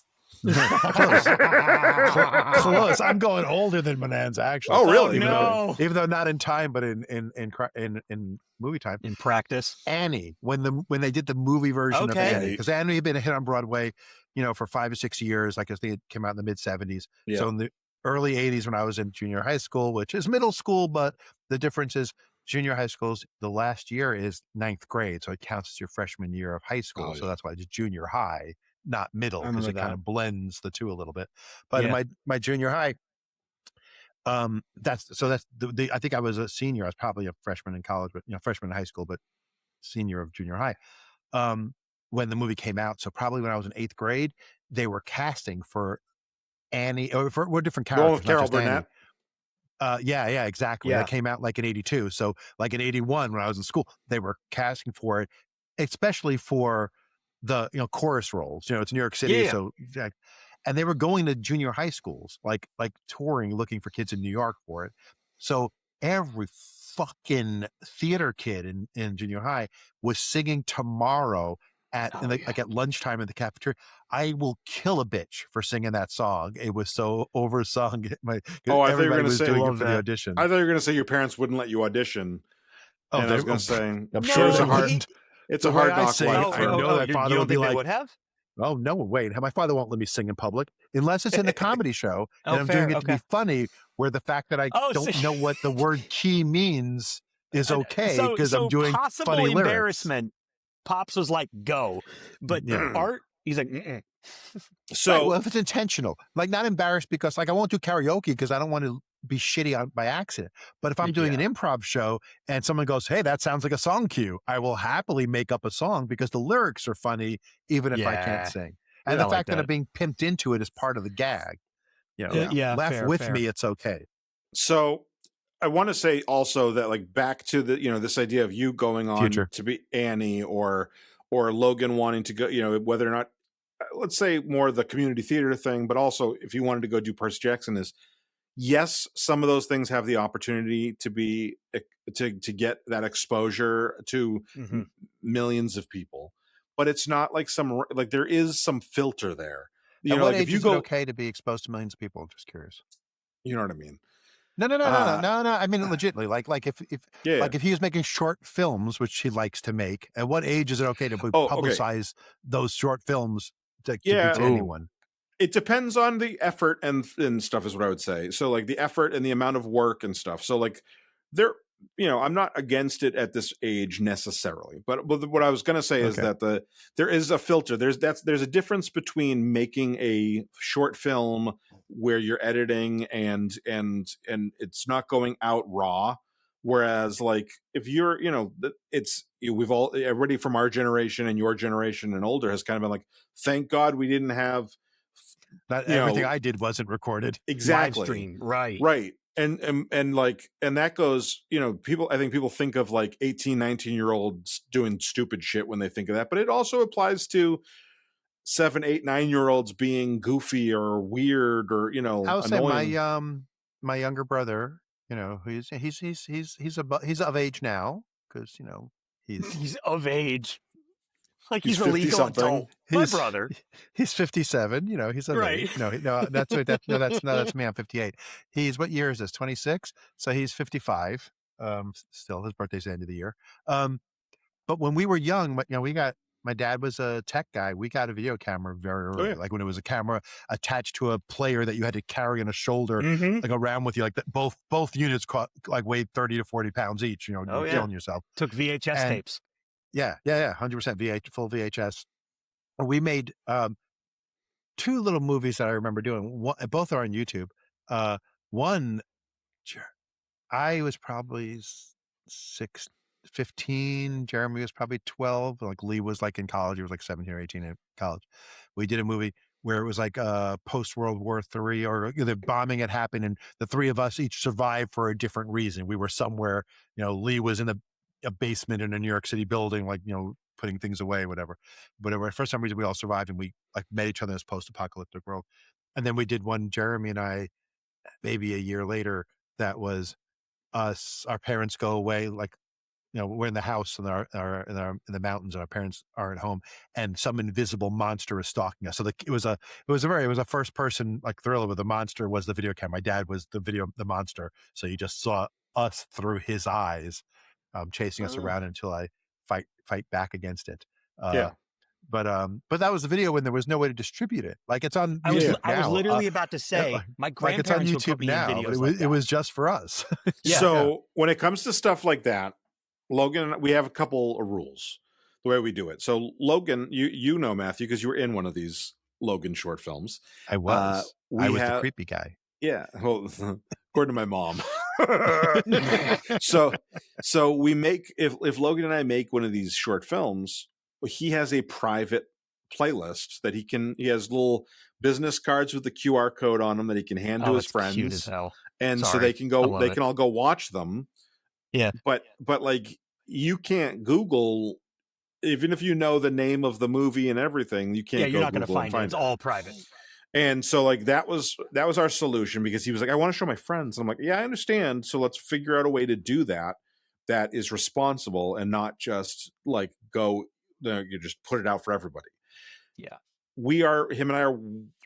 Close. I'm going older than Bonanza, actually. Oh, really? Even though not in time, but in movie time, in practice. Annie, when they did the movie version of Annie, because Annie had been a hit on Broadway, for 5 or 6 years. Like, I think it came out in the mid '70s. Yeah. So in the early '80s, when I was in junior high school, which is middle school, but the difference is junior high school's the last year is 9th grade, so it counts as your freshman year of high school. So that's why it's junior high, not middle, because it kind of blends the two a little bit. But in my junior high, I think I was a senior. I was probably a freshman in college, but freshman in high school, but senior of junior high. When the movie came out, so probably when I was in 8th grade, they were casting for Annie, or for different characters. Carol Burnett. Exactly. That came out like in '82. So like in '81, when I was in school, they were casting for it, especially for the chorus roles. It's New York City, so and they were going to junior high schools, like touring, looking for kids in New York for it. So every fucking theater kid in junior high was singing "Tomorrow" at lunchtime in the cafeteria. I will kill a bitch for singing that song. It was so oversung. I thought you were going to say for the audition. I thought you were going to say your parents wouldn't let you audition. Oh, and I was going to say, I'm sure it's a hard knock life. I know that father would be like, would have? Oh, no, wait. My father won't let me sing in public unless it's in a comedy show. And I'm doing it to be funny, where the fact that I don't know what the word key means is okay, because I'm doing funny lyrics. Embarrassment. Pops was like, go. But Art, he's like, So, right, well, if it's intentional, like, not embarrassed because, like, I won't do karaoke because I don't want to be shitty by accident. But if I'm doing an improv show and someone goes, hey, that sounds like a song cue, I will happily make up a song because the lyrics are funny, even if I can't sing. And the fact that I'm being pimped into it is part of the gag. Laugh with me, it's okay. So I want to say also that, like, back to the, this idea of you going on to be Annie or Logan wanting to go, whether or not, let's say more the community theater thing, but also if you wanted to go do Percy Jackson, is yes, some of those things have the opportunity to be to get that exposure to millions of people, but it's not like there is some filter there. At what Like if age you is it go, okay to be exposed to millions of people? Just curious. you know what I mean? No, no, no, no, no, Uh, no, no. I mean, legitimately, yeah. like if he was making short films, which he likes to make, at what age is it okay to Oh, okay. publicize those short films to be Yeah. to anyone? It depends on the effort and stuff is what I would say. So like the effort and the amount of work and stuff. So like there, I'm not against it at this age necessarily, but what I was going to say is Okay. that there is a filter. There's a difference between making a short film where you're editing and it's not going out raw. Whereas like if you're, we've all, everybody from our generation and your generation and older has kind of been like, thank God we didn't have, Not everything I did wasn't recorded. exactly, live stream, right? And like, and that goes, I think people think of like 18, 19-year-olds doing stupid shit when they think of that, but it also applies to 7, 8, 9-year-olds being goofy or weird or I would say annoying. my younger brother, he's of age now because He's of age, like He's he's a 50 legal something. adult. My brother, he's 57. He's of right? age. No, that's right. That's me. I'm 58. What year is this? 26. So he's 55. Still, his birthday's the end of the year. But when we were young, my dad was a tech guy. We got a video camera very early, yeah. like when it was a camera attached to a player that you had to carry on a shoulder, like around with you, like that. Both units weighed 30 to 40 pounds each. You're killing yourself. Took VHS tapes. Yeah, 100% full VHS. We made two little movies that I remember doing. Both are on YouTube. One, I was probably 15. Jeremy was probably 12. Like Lee was like in college. He was like 17 or 18 in college. We did a movie where it was like post World War III, or the bombing had happened, and the three of us each survived for a different reason. We were somewhere. Lee was in a basement in a New York City building, like putting things away, whatever. But for some reason, we all survived, and we like met each other in this post-apocalyptic world. And then we did one, Jeremy and I, maybe a year later. That was us. Our parents go away, like we're in the house in the mountains, and our parents are at home, and some invisible monster is stalking us. So it was a first person like thriller where the monster was the video camera. My dad was the monster, so you just saw us through his eyes, chasing us around until I fight back against it. But that was the video when there was no way to distribute it. Like it's on YouTube now. I was literally about to say my grandparents it's on YouTube would put me now, in videos but it was just for us. When it comes to stuff like that, Logan, we have a couple of rules the way we do it. So Logan, you know Matthew because you were in one of these Logan short films. I was. I was the creepy guy. Yeah, well, according to my mom. so we make if Logan and I make one of these short films, he has a private playlist that he has little business cards with the QR code on them that he can hand to his friends. Cute as hell. And so they can all go watch them. Yeah. But like you can't Google, even if you know the name of the movie and everything, you can't. Yeah, you're not going to find it. It's all private. And so like that was our solution, because he was like, I want to show my friends. And I'm like, yeah, I understand. So let's figure out a way to do that is responsible and not just like you just put it out for everybody. Yeah. Him and I are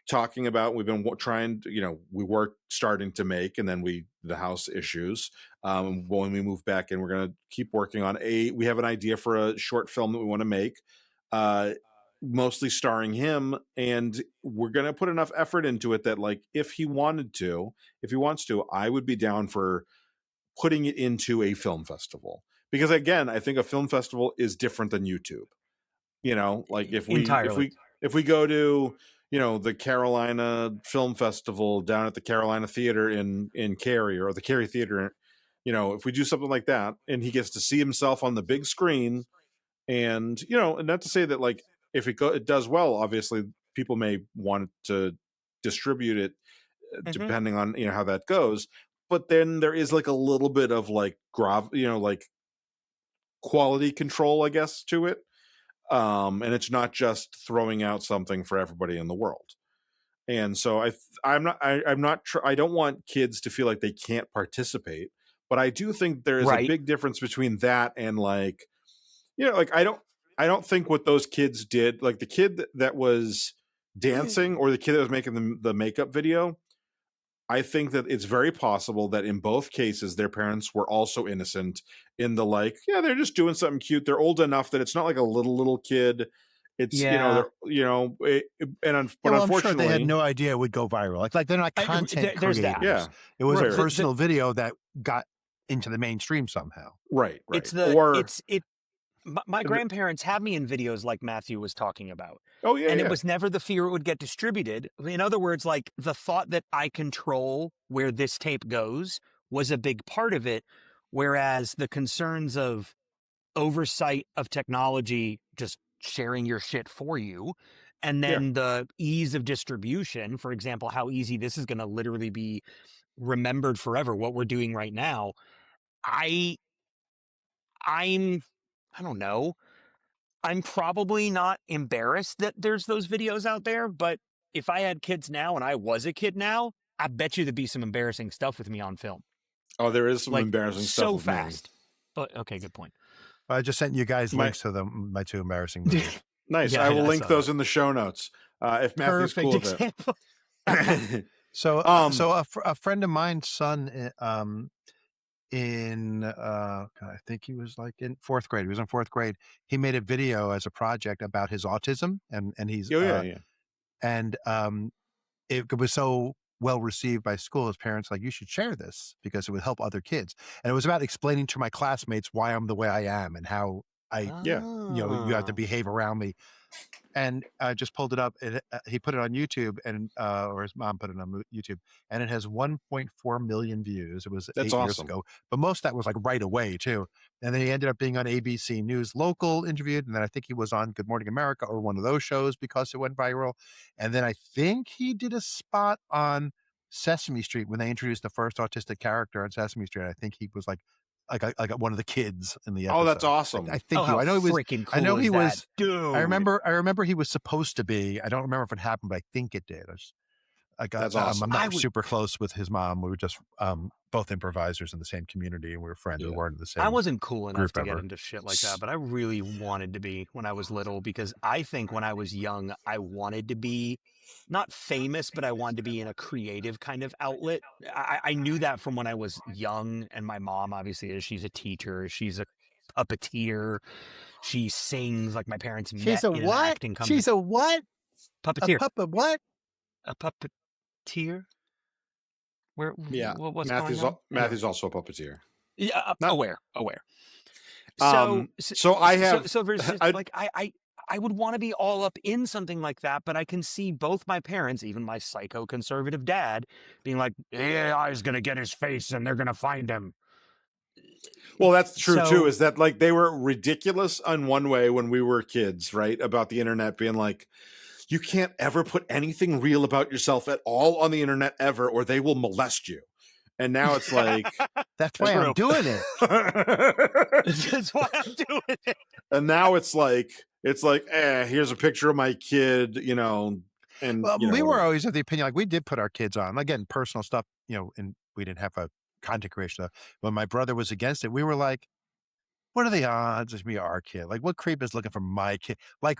talking about, we've been trying to, we were starting to make, and then the house issues. When we move back in, we're going to keep working on we have an idea for a short film that we want to make, mostly starring him. And we're going to put enough effort into it that like, if he wants to, I would be down for putting it into a film festival. Because again, I think a film festival is different than YouTube. Like if we go to, the Carolina Film Festival down at the Carolina Theater in Cary, or the Cary Theater, if we do something like that and he gets to see himself on the big screen, and, and not to say that like, if it does well, obviously people may want to distribute it depending on, how that goes. But then there is like a little bit of like like quality control, I guess, to it. And it's not just throwing out something for everybody in the world. And so I'm not I don't want kids to feel like they can't participate, but I do think there is a Right. big difference between that and like, like I don't think what those kids did, like the kid that was dancing or the kid that was making the makeup video, I think that it's very possible that in both cases their parents were also innocent in the like, yeah, they're just doing something cute. They're old enough that it's not like a little kid. It's Yeah. but well, I'm sure they had unfortunately, no idea it would go viral. Like they're not content there's that. creators. yeah, It was a right, right. personal video that got into the mainstream somehow. Right, right. It's the Or it's it. My grandparents have me in videos like Matthew was talking about. oh yeah, And yeah. it was never the fear it would get distributed. In other words, like the thought that I control where this tape goes was a big part of it. Whereas the concerns of oversight of technology, just sharing your shit for you, and Yeah. then the ease of distribution, for example, how easy this is going to literally be remembered forever, what we're doing right now. I, I'm, I don't know. I'm probably not embarrassed that there's those videos out there, but if I had kids now and I was a kid now, I bet you there'd be some embarrassing stuff with me on film. Oh, there is some Like embarrassing stuff so with fast. But okay, good point. I just sent you guys My- links to my two embarrassing movies. Nice. Yeah, I will I link saw those that. in the show notes. If Matthew's Perfect cool with Example. it. So, Um, a friend of mine's son, in God, I think he was like in fourth grade. He was in fourth grade. He made a video as a project about his autism, and he's oh yeah, yeah. and it was so well received by school. His parents like, you should share this because it would help other kids. And it was about explaining to my classmates why I'm the way I am and how Yeah. you have to Oh. behave around me. And I just pulled it up. He put it on YouTube, and or his mom put it on YouTube, and it has 1.4 million views. It was That's 8 years awesome. ago, but most of that was like right away too. And then he ended up being on ABC News Local interviewed, and then I think he was on Good Morning America or one of those shows because it went viral. And then I think he did a spot on Sesame Street when they introduced the first autistic character on Sesame Street. I think he was like one of the kids in the episode. Oh, that's awesome. I think how I know he was freaking cool I know is he that? was Dude. I remember he was supposed to be. I don't remember if it happened, but I think it did. That's awesome. I'm not super close with his mom. We were just both improvisers in the same community, and we were friends. Yeah. We weren't in the same. I wasn't cool enough group to get ever. into shit like that, but I really wanted to be when I was little because I think when I was young, I wanted to be not famous, but I wanted to be in a creative kind of outlet. I knew that from when I was young, and my mom obviously is. She's a teacher. She's a puppeteer. She sings like my parents met in an acting company. She's a what? Puppeteer. A puppet what? A puppeteer? Where? Yeah. What's Matthew's going on? Matthew's also a puppeteer. Yeah, Not- aware. So I have so there's just, like I would want to be all up in something like that, but I can see both my parents, even my psycho conservative dad, being like, AI is gonna get his face and they're gonna find him. Well, that's true So- too, is that like they were ridiculous on one way when we were kids, right? About the internet being like, you can't ever put anything real about yourself at all on the internet ever, or they will molest you. And now it's like, That's why I'm doing it. That's why I'm doing it. and now it's like, here's a picture of my kid, and Well, you know, we were whatever. always of the opinion, like we did put our kids on, again, personal stuff, and we didn't have a content creation stuff. When my brother was against it, we were like, what are the odds of me our kid? Like, what creep is looking for my kid? Like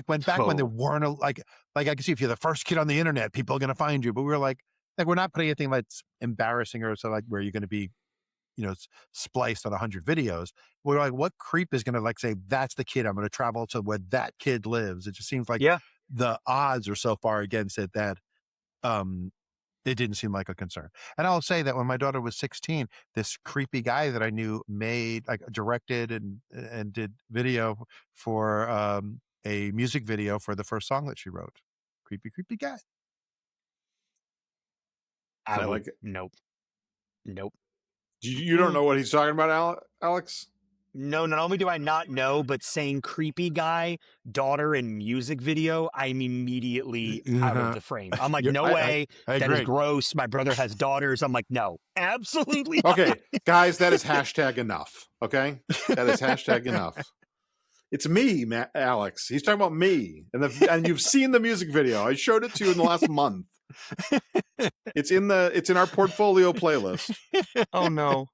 when back when there weren't like I can see if you're the first kid on the internet, people are going to find you. But we were like we're not putting anything that's embarrassing or so like where you're going to be, spliced on 100 videos. We're like, what creep is going to like say that's the kid? I'm going to travel to where that kid lives. It just seems like the odds are so far against it that it didn't seem like a concern. And I'll say that when my daughter was 16, this creepy guy that I knew directed and did video for a music video for the first song that she wrote. Creepy guy. I like it. Nope. You don't know what he's talking about, Alex? No, not only do I not know, but saying creepy guy, daughter in music video, I'm immediately out of the frame. I'm like, no way. I That is agree. gross. My brother has daughters. I'm like, no, absolutely not. Okay, guys, that is hashtag enough. Okay, that is hashtag enough. It's me, Alex. He's talking about me, and you've seen the music video. I showed it to you in the last month. It's in our portfolio playlist. Oh no.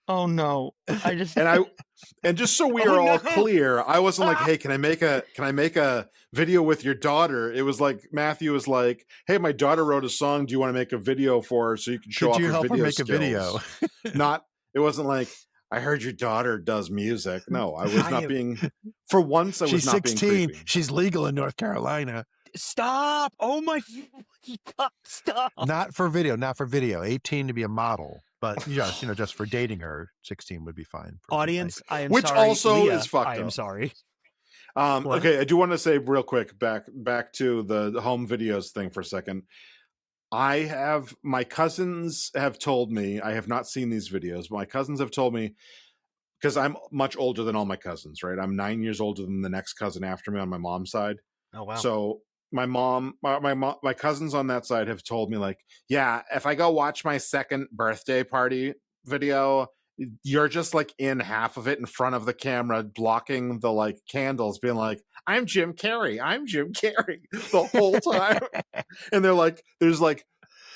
Oh no. And just so we Oh, are all no. clear, I wasn't like, hey, can I make a video with your daughter? It was like Matthew was like, hey, my daughter wrote a song. Do you want to make a video for her so you can show off Could you your help video her make skills? a video? It wasn't like, I heard your daughter does music. No, I was not being. For once, I was She's not 16. being creepy. She's legal in North Carolina. Stop! Oh my! Stop! Not for video. 18 to be a model, but just for dating her, 16 would be fine. Audience, I am Which sorry. also Leah, is fucked up. I am sorry. Okay, I do want to say real quick back to the home videos thing for a second. My cousins have told me, I have not seen these videos, but my cousins have told me, because I'm much older than all my cousins, right? I'm 9 years older than the next cousin after me on my mom's side. Oh wow! So my cousins on that side have told me, like, yeah, if I go watch my second birthday party video, you're just like in half of it in front of the camera, blocking the like candles, being like, I'm Jim Carrey the whole time. And they're like, there's like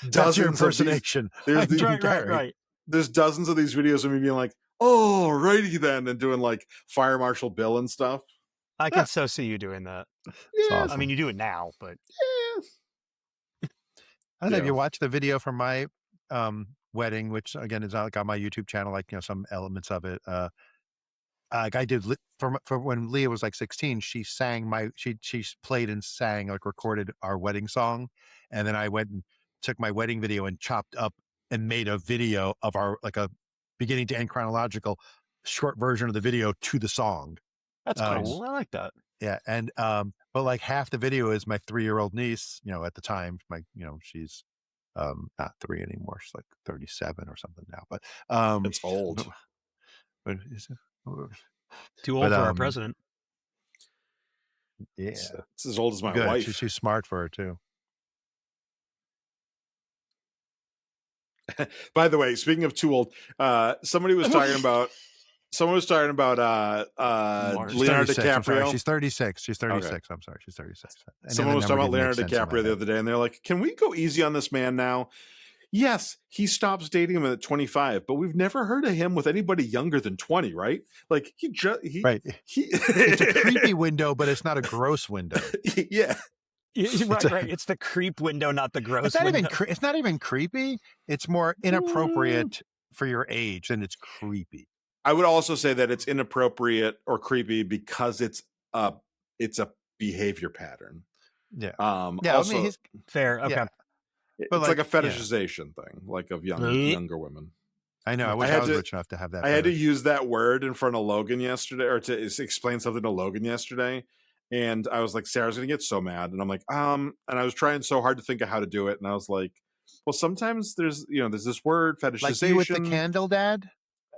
dozens. That's your impersonation. Right. There's dozens of these videos of me being like, oh, righty then, and doing like Fire Marshal Bill and stuff. I can so see you doing that. Yeah, awesome. I mean, you do it now, but I don't know if you watched the video from my wedding, which again is like on my YouTube channel, like some elements of it. I did for when Leah was like 16, she sang she played and sang, like recorded our wedding song, and then I went and took my wedding video and chopped up and made a video of our, like, a beginning to end chronological short version of the video to the song. that's cool. I like that. Yeah, and but like half the video is my 3-year-old niece. At the time, she's not 3 anymore. She's like 37 or something now. But it's old. But is it? Too old for our president. Yeah, it's as old as my Good. wife. She's smart for her too. By the way, speaking of too old, someone was talking about Leonardo DiCaprio. She's 36. She's 36. Okay. I'm sorry. She's 36. Someone was talking about Leonardo DiCaprio the other day, and they're like, "Can we go easy on this man now?" Yes, he stops dating him at 25, but we've never heard of him with anybody younger than 20, right? Like right. It's a creepy window, but it's not a gross window. Yeah. Right. It's the creep window, not the gross window. It's not even creepy. It's more inappropriate for your age, and it's creepy. I would also say that it's inappropriate or creepy because it's a behavior pattern. Yeah. Also, I mean, fair. Okay. Yeah. It's like a fetishization thing, like of younger women. I know. I wish I was rich enough to have that. I had to use that word in front of Logan yesterday, or to explain something to Logan yesterday. And I was like, Sarah's going to get so mad. And I'm like, and I was trying so hard to think of how to do it. And I was like, well, sometimes there's this word fetishization. Like you with the candle, Dad?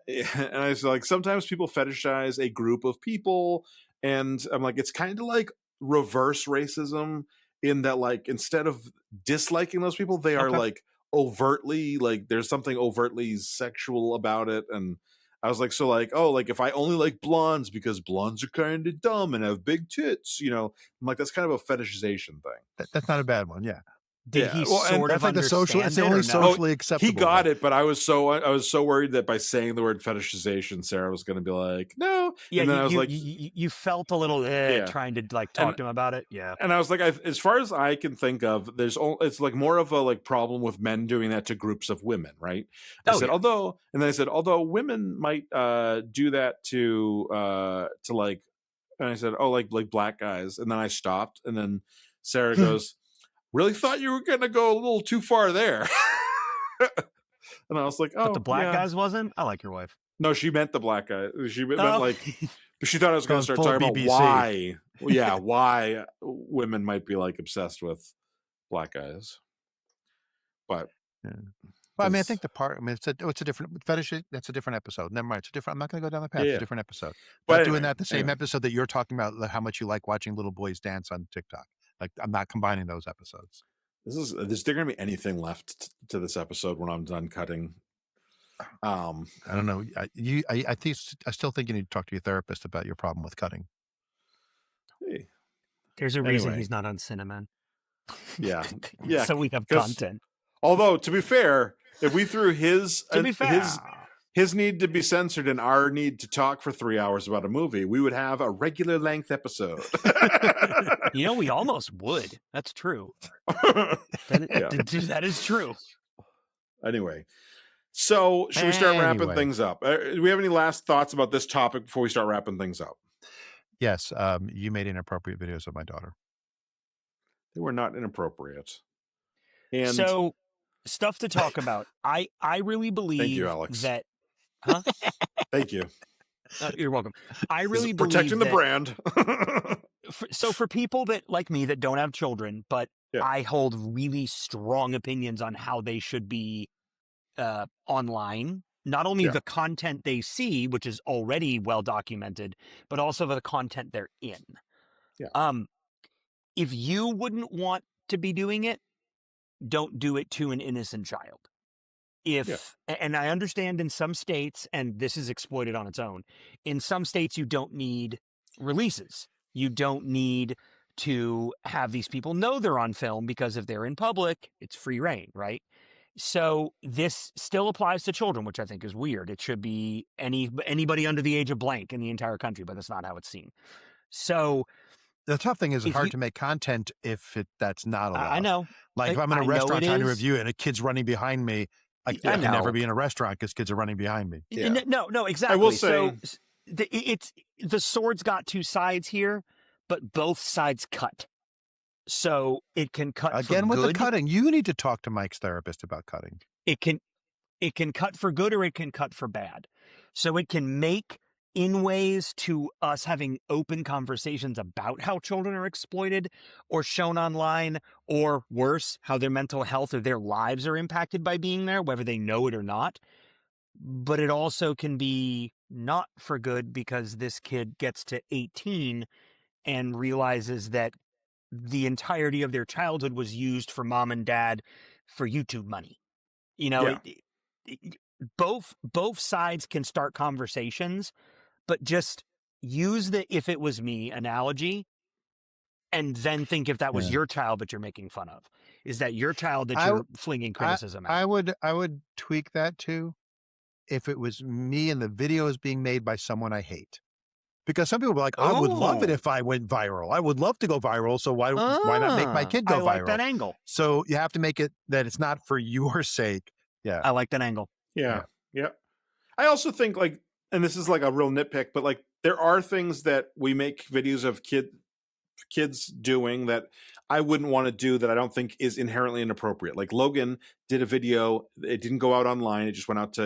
And I was like, sometimes people fetishize a group of people. And I'm like, it's kind of like reverse racism in that, like, instead of disliking those people, they are like overtly, like, there's something overtly sexual about it. And I was like, so like, oh, like if I only like blondes because blondes are kind of dumb and have big tits, I'm like, that's kind of a fetishization thing. That's not a bad one. Yeah. Did he sort of like understand it's the only socially acceptable. He got it, but I was so worried that by saying the word fetishization, Sarah was going to be like, no. Yeah, and then I was like, you felt a little trying to like talk to him about it. Yeah, and I was like, as far as I can think of, it's like more of a like problem with men doing that to groups of women, right? I said, although women might do that to like, and I said, oh, like black guys, and then I stopped, and then Sarah goes, really thought you were going to go a little too far there. And I was like, oh, but the black guys wasn't? I like your wife. No, she meant the black guy. She meant like, she thought I was going to start talking BBC. about why women might be like obsessed with black guys. But well, I mean, I think it's a different fetish. That's a different episode. Never mind. It's a different. I'm not going to go down the path. Yeah. It's a different episode. But anyway, doing that the same episode that you're talking about, how much you like watching little boys dance on TikTok. Like, I'm not combining those episodes. Is there going to be anything left to this episode when I'm done cutting? I don't know. I still think you need to talk to your therapist about your problem with cutting. Hey, There's a reason anyway. he's not on Cinnamon. Yeah. So we have 'cause content. although, to be fair, if we threw his To be fair, his need to be censored and our need to talk for 3 hours about a movie, we would have a regular length episode. you know, we almost would. That's true. Yeah. That is true. Anyway, so should we start wrapping Anyway. things up? Do we have any last thoughts about this topic before we start wrapping things up? Yes, you made inappropriate videos of my daughter. They were not inappropriate. And So, stuff to talk about. I really believe thank you, Alex. that. Huh? Thank you. You're welcome. I This really is believe protecting the that, brand. so for people that like me that don't have children, but Yeah. I hold really strong opinions on how they should be online. Not only Yeah. the content they see, which is already well documented, but also the content they're in. Yeah. If you wouldn't want to be doing it, don't do it to an innocent child. And I understand in some states, and this is exploited on its own, in some states you don't need releases. You don't need to have these people know they're on film, because if they're in public, it's free reign, right? So this still applies to children, which I think is weird. It should be anybody under the age of blank in the entire country, but that's not how it's seen. So the tough thing is it's if hard you- to make content if that's not allowed. I know. Like if I'm in a I know restaurant it trying to is. review it and a kid's running behind me, I I can never know. be in a restaurant because kids are running behind me. Yeah. No, exactly. I will say, So it's the sword's got two sides here, but both sides cut. So it can cut Again for with good. the cutting. You need to talk to Mike's therapist about cutting. It can cut for good, or it can cut for bad. So it can make in ways to us having open conversations about how children are exploited or shown online, or worse, how their mental health or their lives are impacted by being there, whether they know it or not. But it also can be not for good, because this kid gets to 18 and realizes that the entirety of their childhood was used for mom and dad for YouTube money. You know, both sides can start conversations, but just use the "if it was me" analogy, and then think if that was your child that you're making fun of. Is that your child that you're flinging criticism at? I would tweak that too if it was me and the video is being made by someone I hate. Because some people are like, I would love it if I went viral. I would love to go viral. So why not make my kid go viral? I like that angle. So you have to make it that it's not for your sake. Yeah. I like that angle. Yeah. I also think, like, and this is like a real nitpick, but like there are things that we make videos of kids doing that I wouldn't want to do, that I don't think is inherently inappropriate. Like Logan did a video, it didn't go out online, it just went out to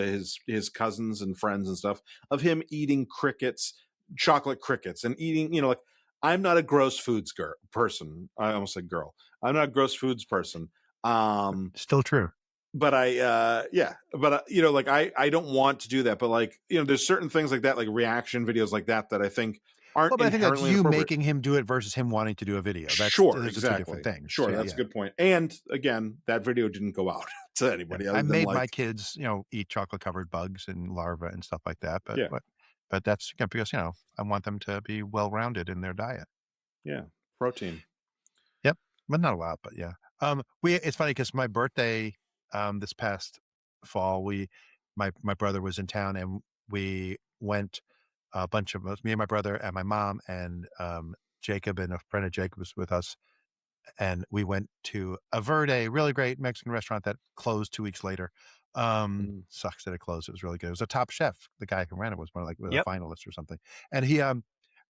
his cousins and friends and stuff, of him eating chocolate crickets, and eating, you know, like, I'm not a gross foods person. I almost said girl. I'm not a gross foods person. Still true. But you know, like I don't want to do that. But like, you know, there's certain things like that, like reaction videos like that I think aren't. Well, but I think that's you appropriate. making him do it versus him wanting to do a video. That's exactly. Two different things. Sure, that's a good point. And again, that video didn't go out to anybody. I made my kids, you know, eat chocolate covered bugs and larvae and stuff like that. But that's because, you know, I want them to be well rounded in their diet. Yeah, protein. Yep, but not a lot. But yeah, it's funny because my birthday this past fall, my brother was in town and we went, a bunch of us, me and my brother and my mom and Jacob and a friend of Jacob was with us, and we went to a Verde, really great Mexican restaurant that closed 2 weeks later. Sucks that it closed. It was really good. It was a Top Chef. The guy who ran it was one of a finalist or something. And he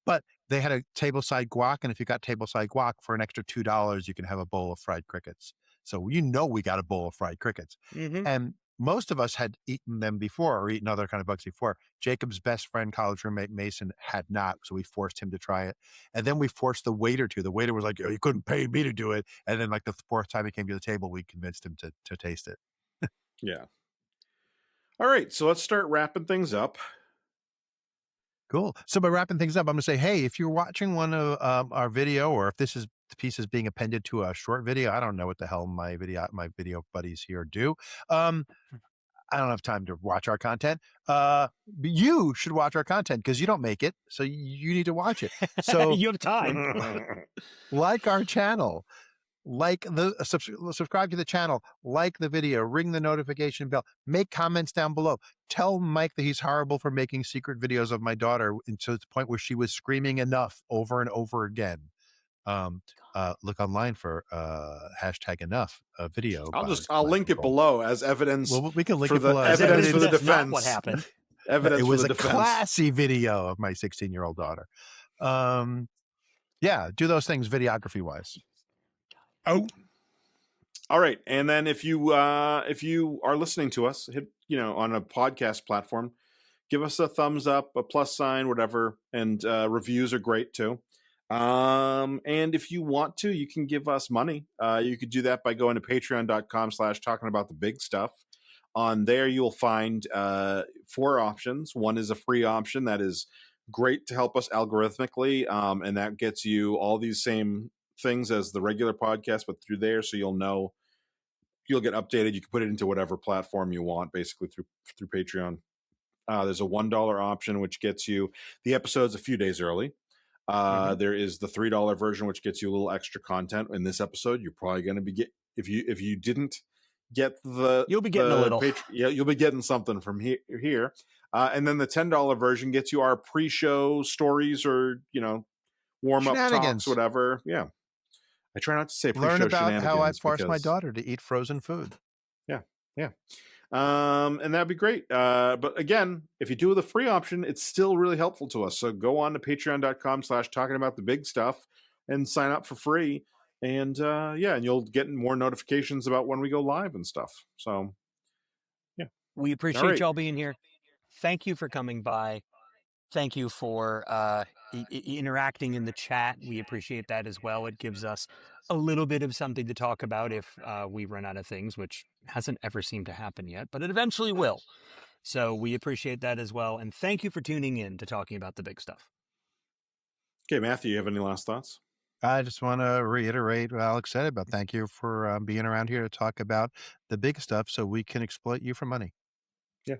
but they had a tableside guac, and if you got tableside guac for an extra $2, you can have a bowl of fried crickets. So we got a bowl of fried crickets. And most of us had eaten them before, or eaten other kind of bugs before. Jacob's best friend, college roommate Mason, had not, so we forced him to try it. And then we forced the waiter to. The waiter was like, "Oh, you couldn't pay me to do it." And then, like the fourth time he came to the table, we convinced him to taste it. Yeah. All right, so let's start wrapping things up. Cool. So by wrapping things up, I'm going to say, hey, if you're watching one of our video, or if this is the piece is being appended to a short video, I don't know what the hell my video buddies here do. I don't have time to watch our content. But you should watch our content because you don't make it. So you need to watch it. So You have time. like our channel, subscribe to the channel, like the video, ring the notification bell, make comments down below. Tell Mike that he's horrible for making secret videos of my daughter to the point where she was screaming enough over and over again. Look online for hashtag enough video. I'll link it below as evidence. Well, we can link for it below as evidence for the that's defense. not what happened. Evidence it was for the a defense. classy video of my 16-year-old daughter. Yeah, do those things videography wise. Oh, all right. And then if you are listening to us, hit on a podcast platform, give us a thumbs up, a plus sign, whatever, and reviews are great too. And if you want to, you can give us money. You could do that by going to patreon.com/talking about the big stuff. On there, you'll find 4 options. One is a free option that is great to help us algorithmically, and that gets you all these same things as the regular podcast, but through there, so you'll get updated. You can put it into whatever platform you want, basically through Patreon. There's a $1 option, which gets you the episodes a few days early. There is the $3 version, which gets you a little extra content. In this episode, you're probably going to be if you didn't get you'll be getting a little. You'll be getting something from here. And then the $10 version gets you our pre-show stories or warm-up talks, whatever. Yeah. I try not to say pre-show shenanigans. Learn about how I forced my daughter to eat frozen food. Yeah. And that'd be great. But again, if you do the free option, it's still really helpful to us. So go on to patreon.com/talking about the big stuff and sign up for free. And and you'll get more notifications about when we go live and stuff. So yeah. We appreciate y'all being here. Thank you for coming by. Thank you for interacting in the chat. We appreciate that as well. It gives us a little bit of something to talk about if we run out of things, which hasn't ever seemed to happen yet, but it eventually will. So we appreciate that as well. And thank you for tuning in to Talking About the Big Stuff. Okay, Matthew, you have any last thoughts? I just want to reiterate what Alex said about thank you for being around here to talk about the big stuff so we can exploit you for money. Yeah,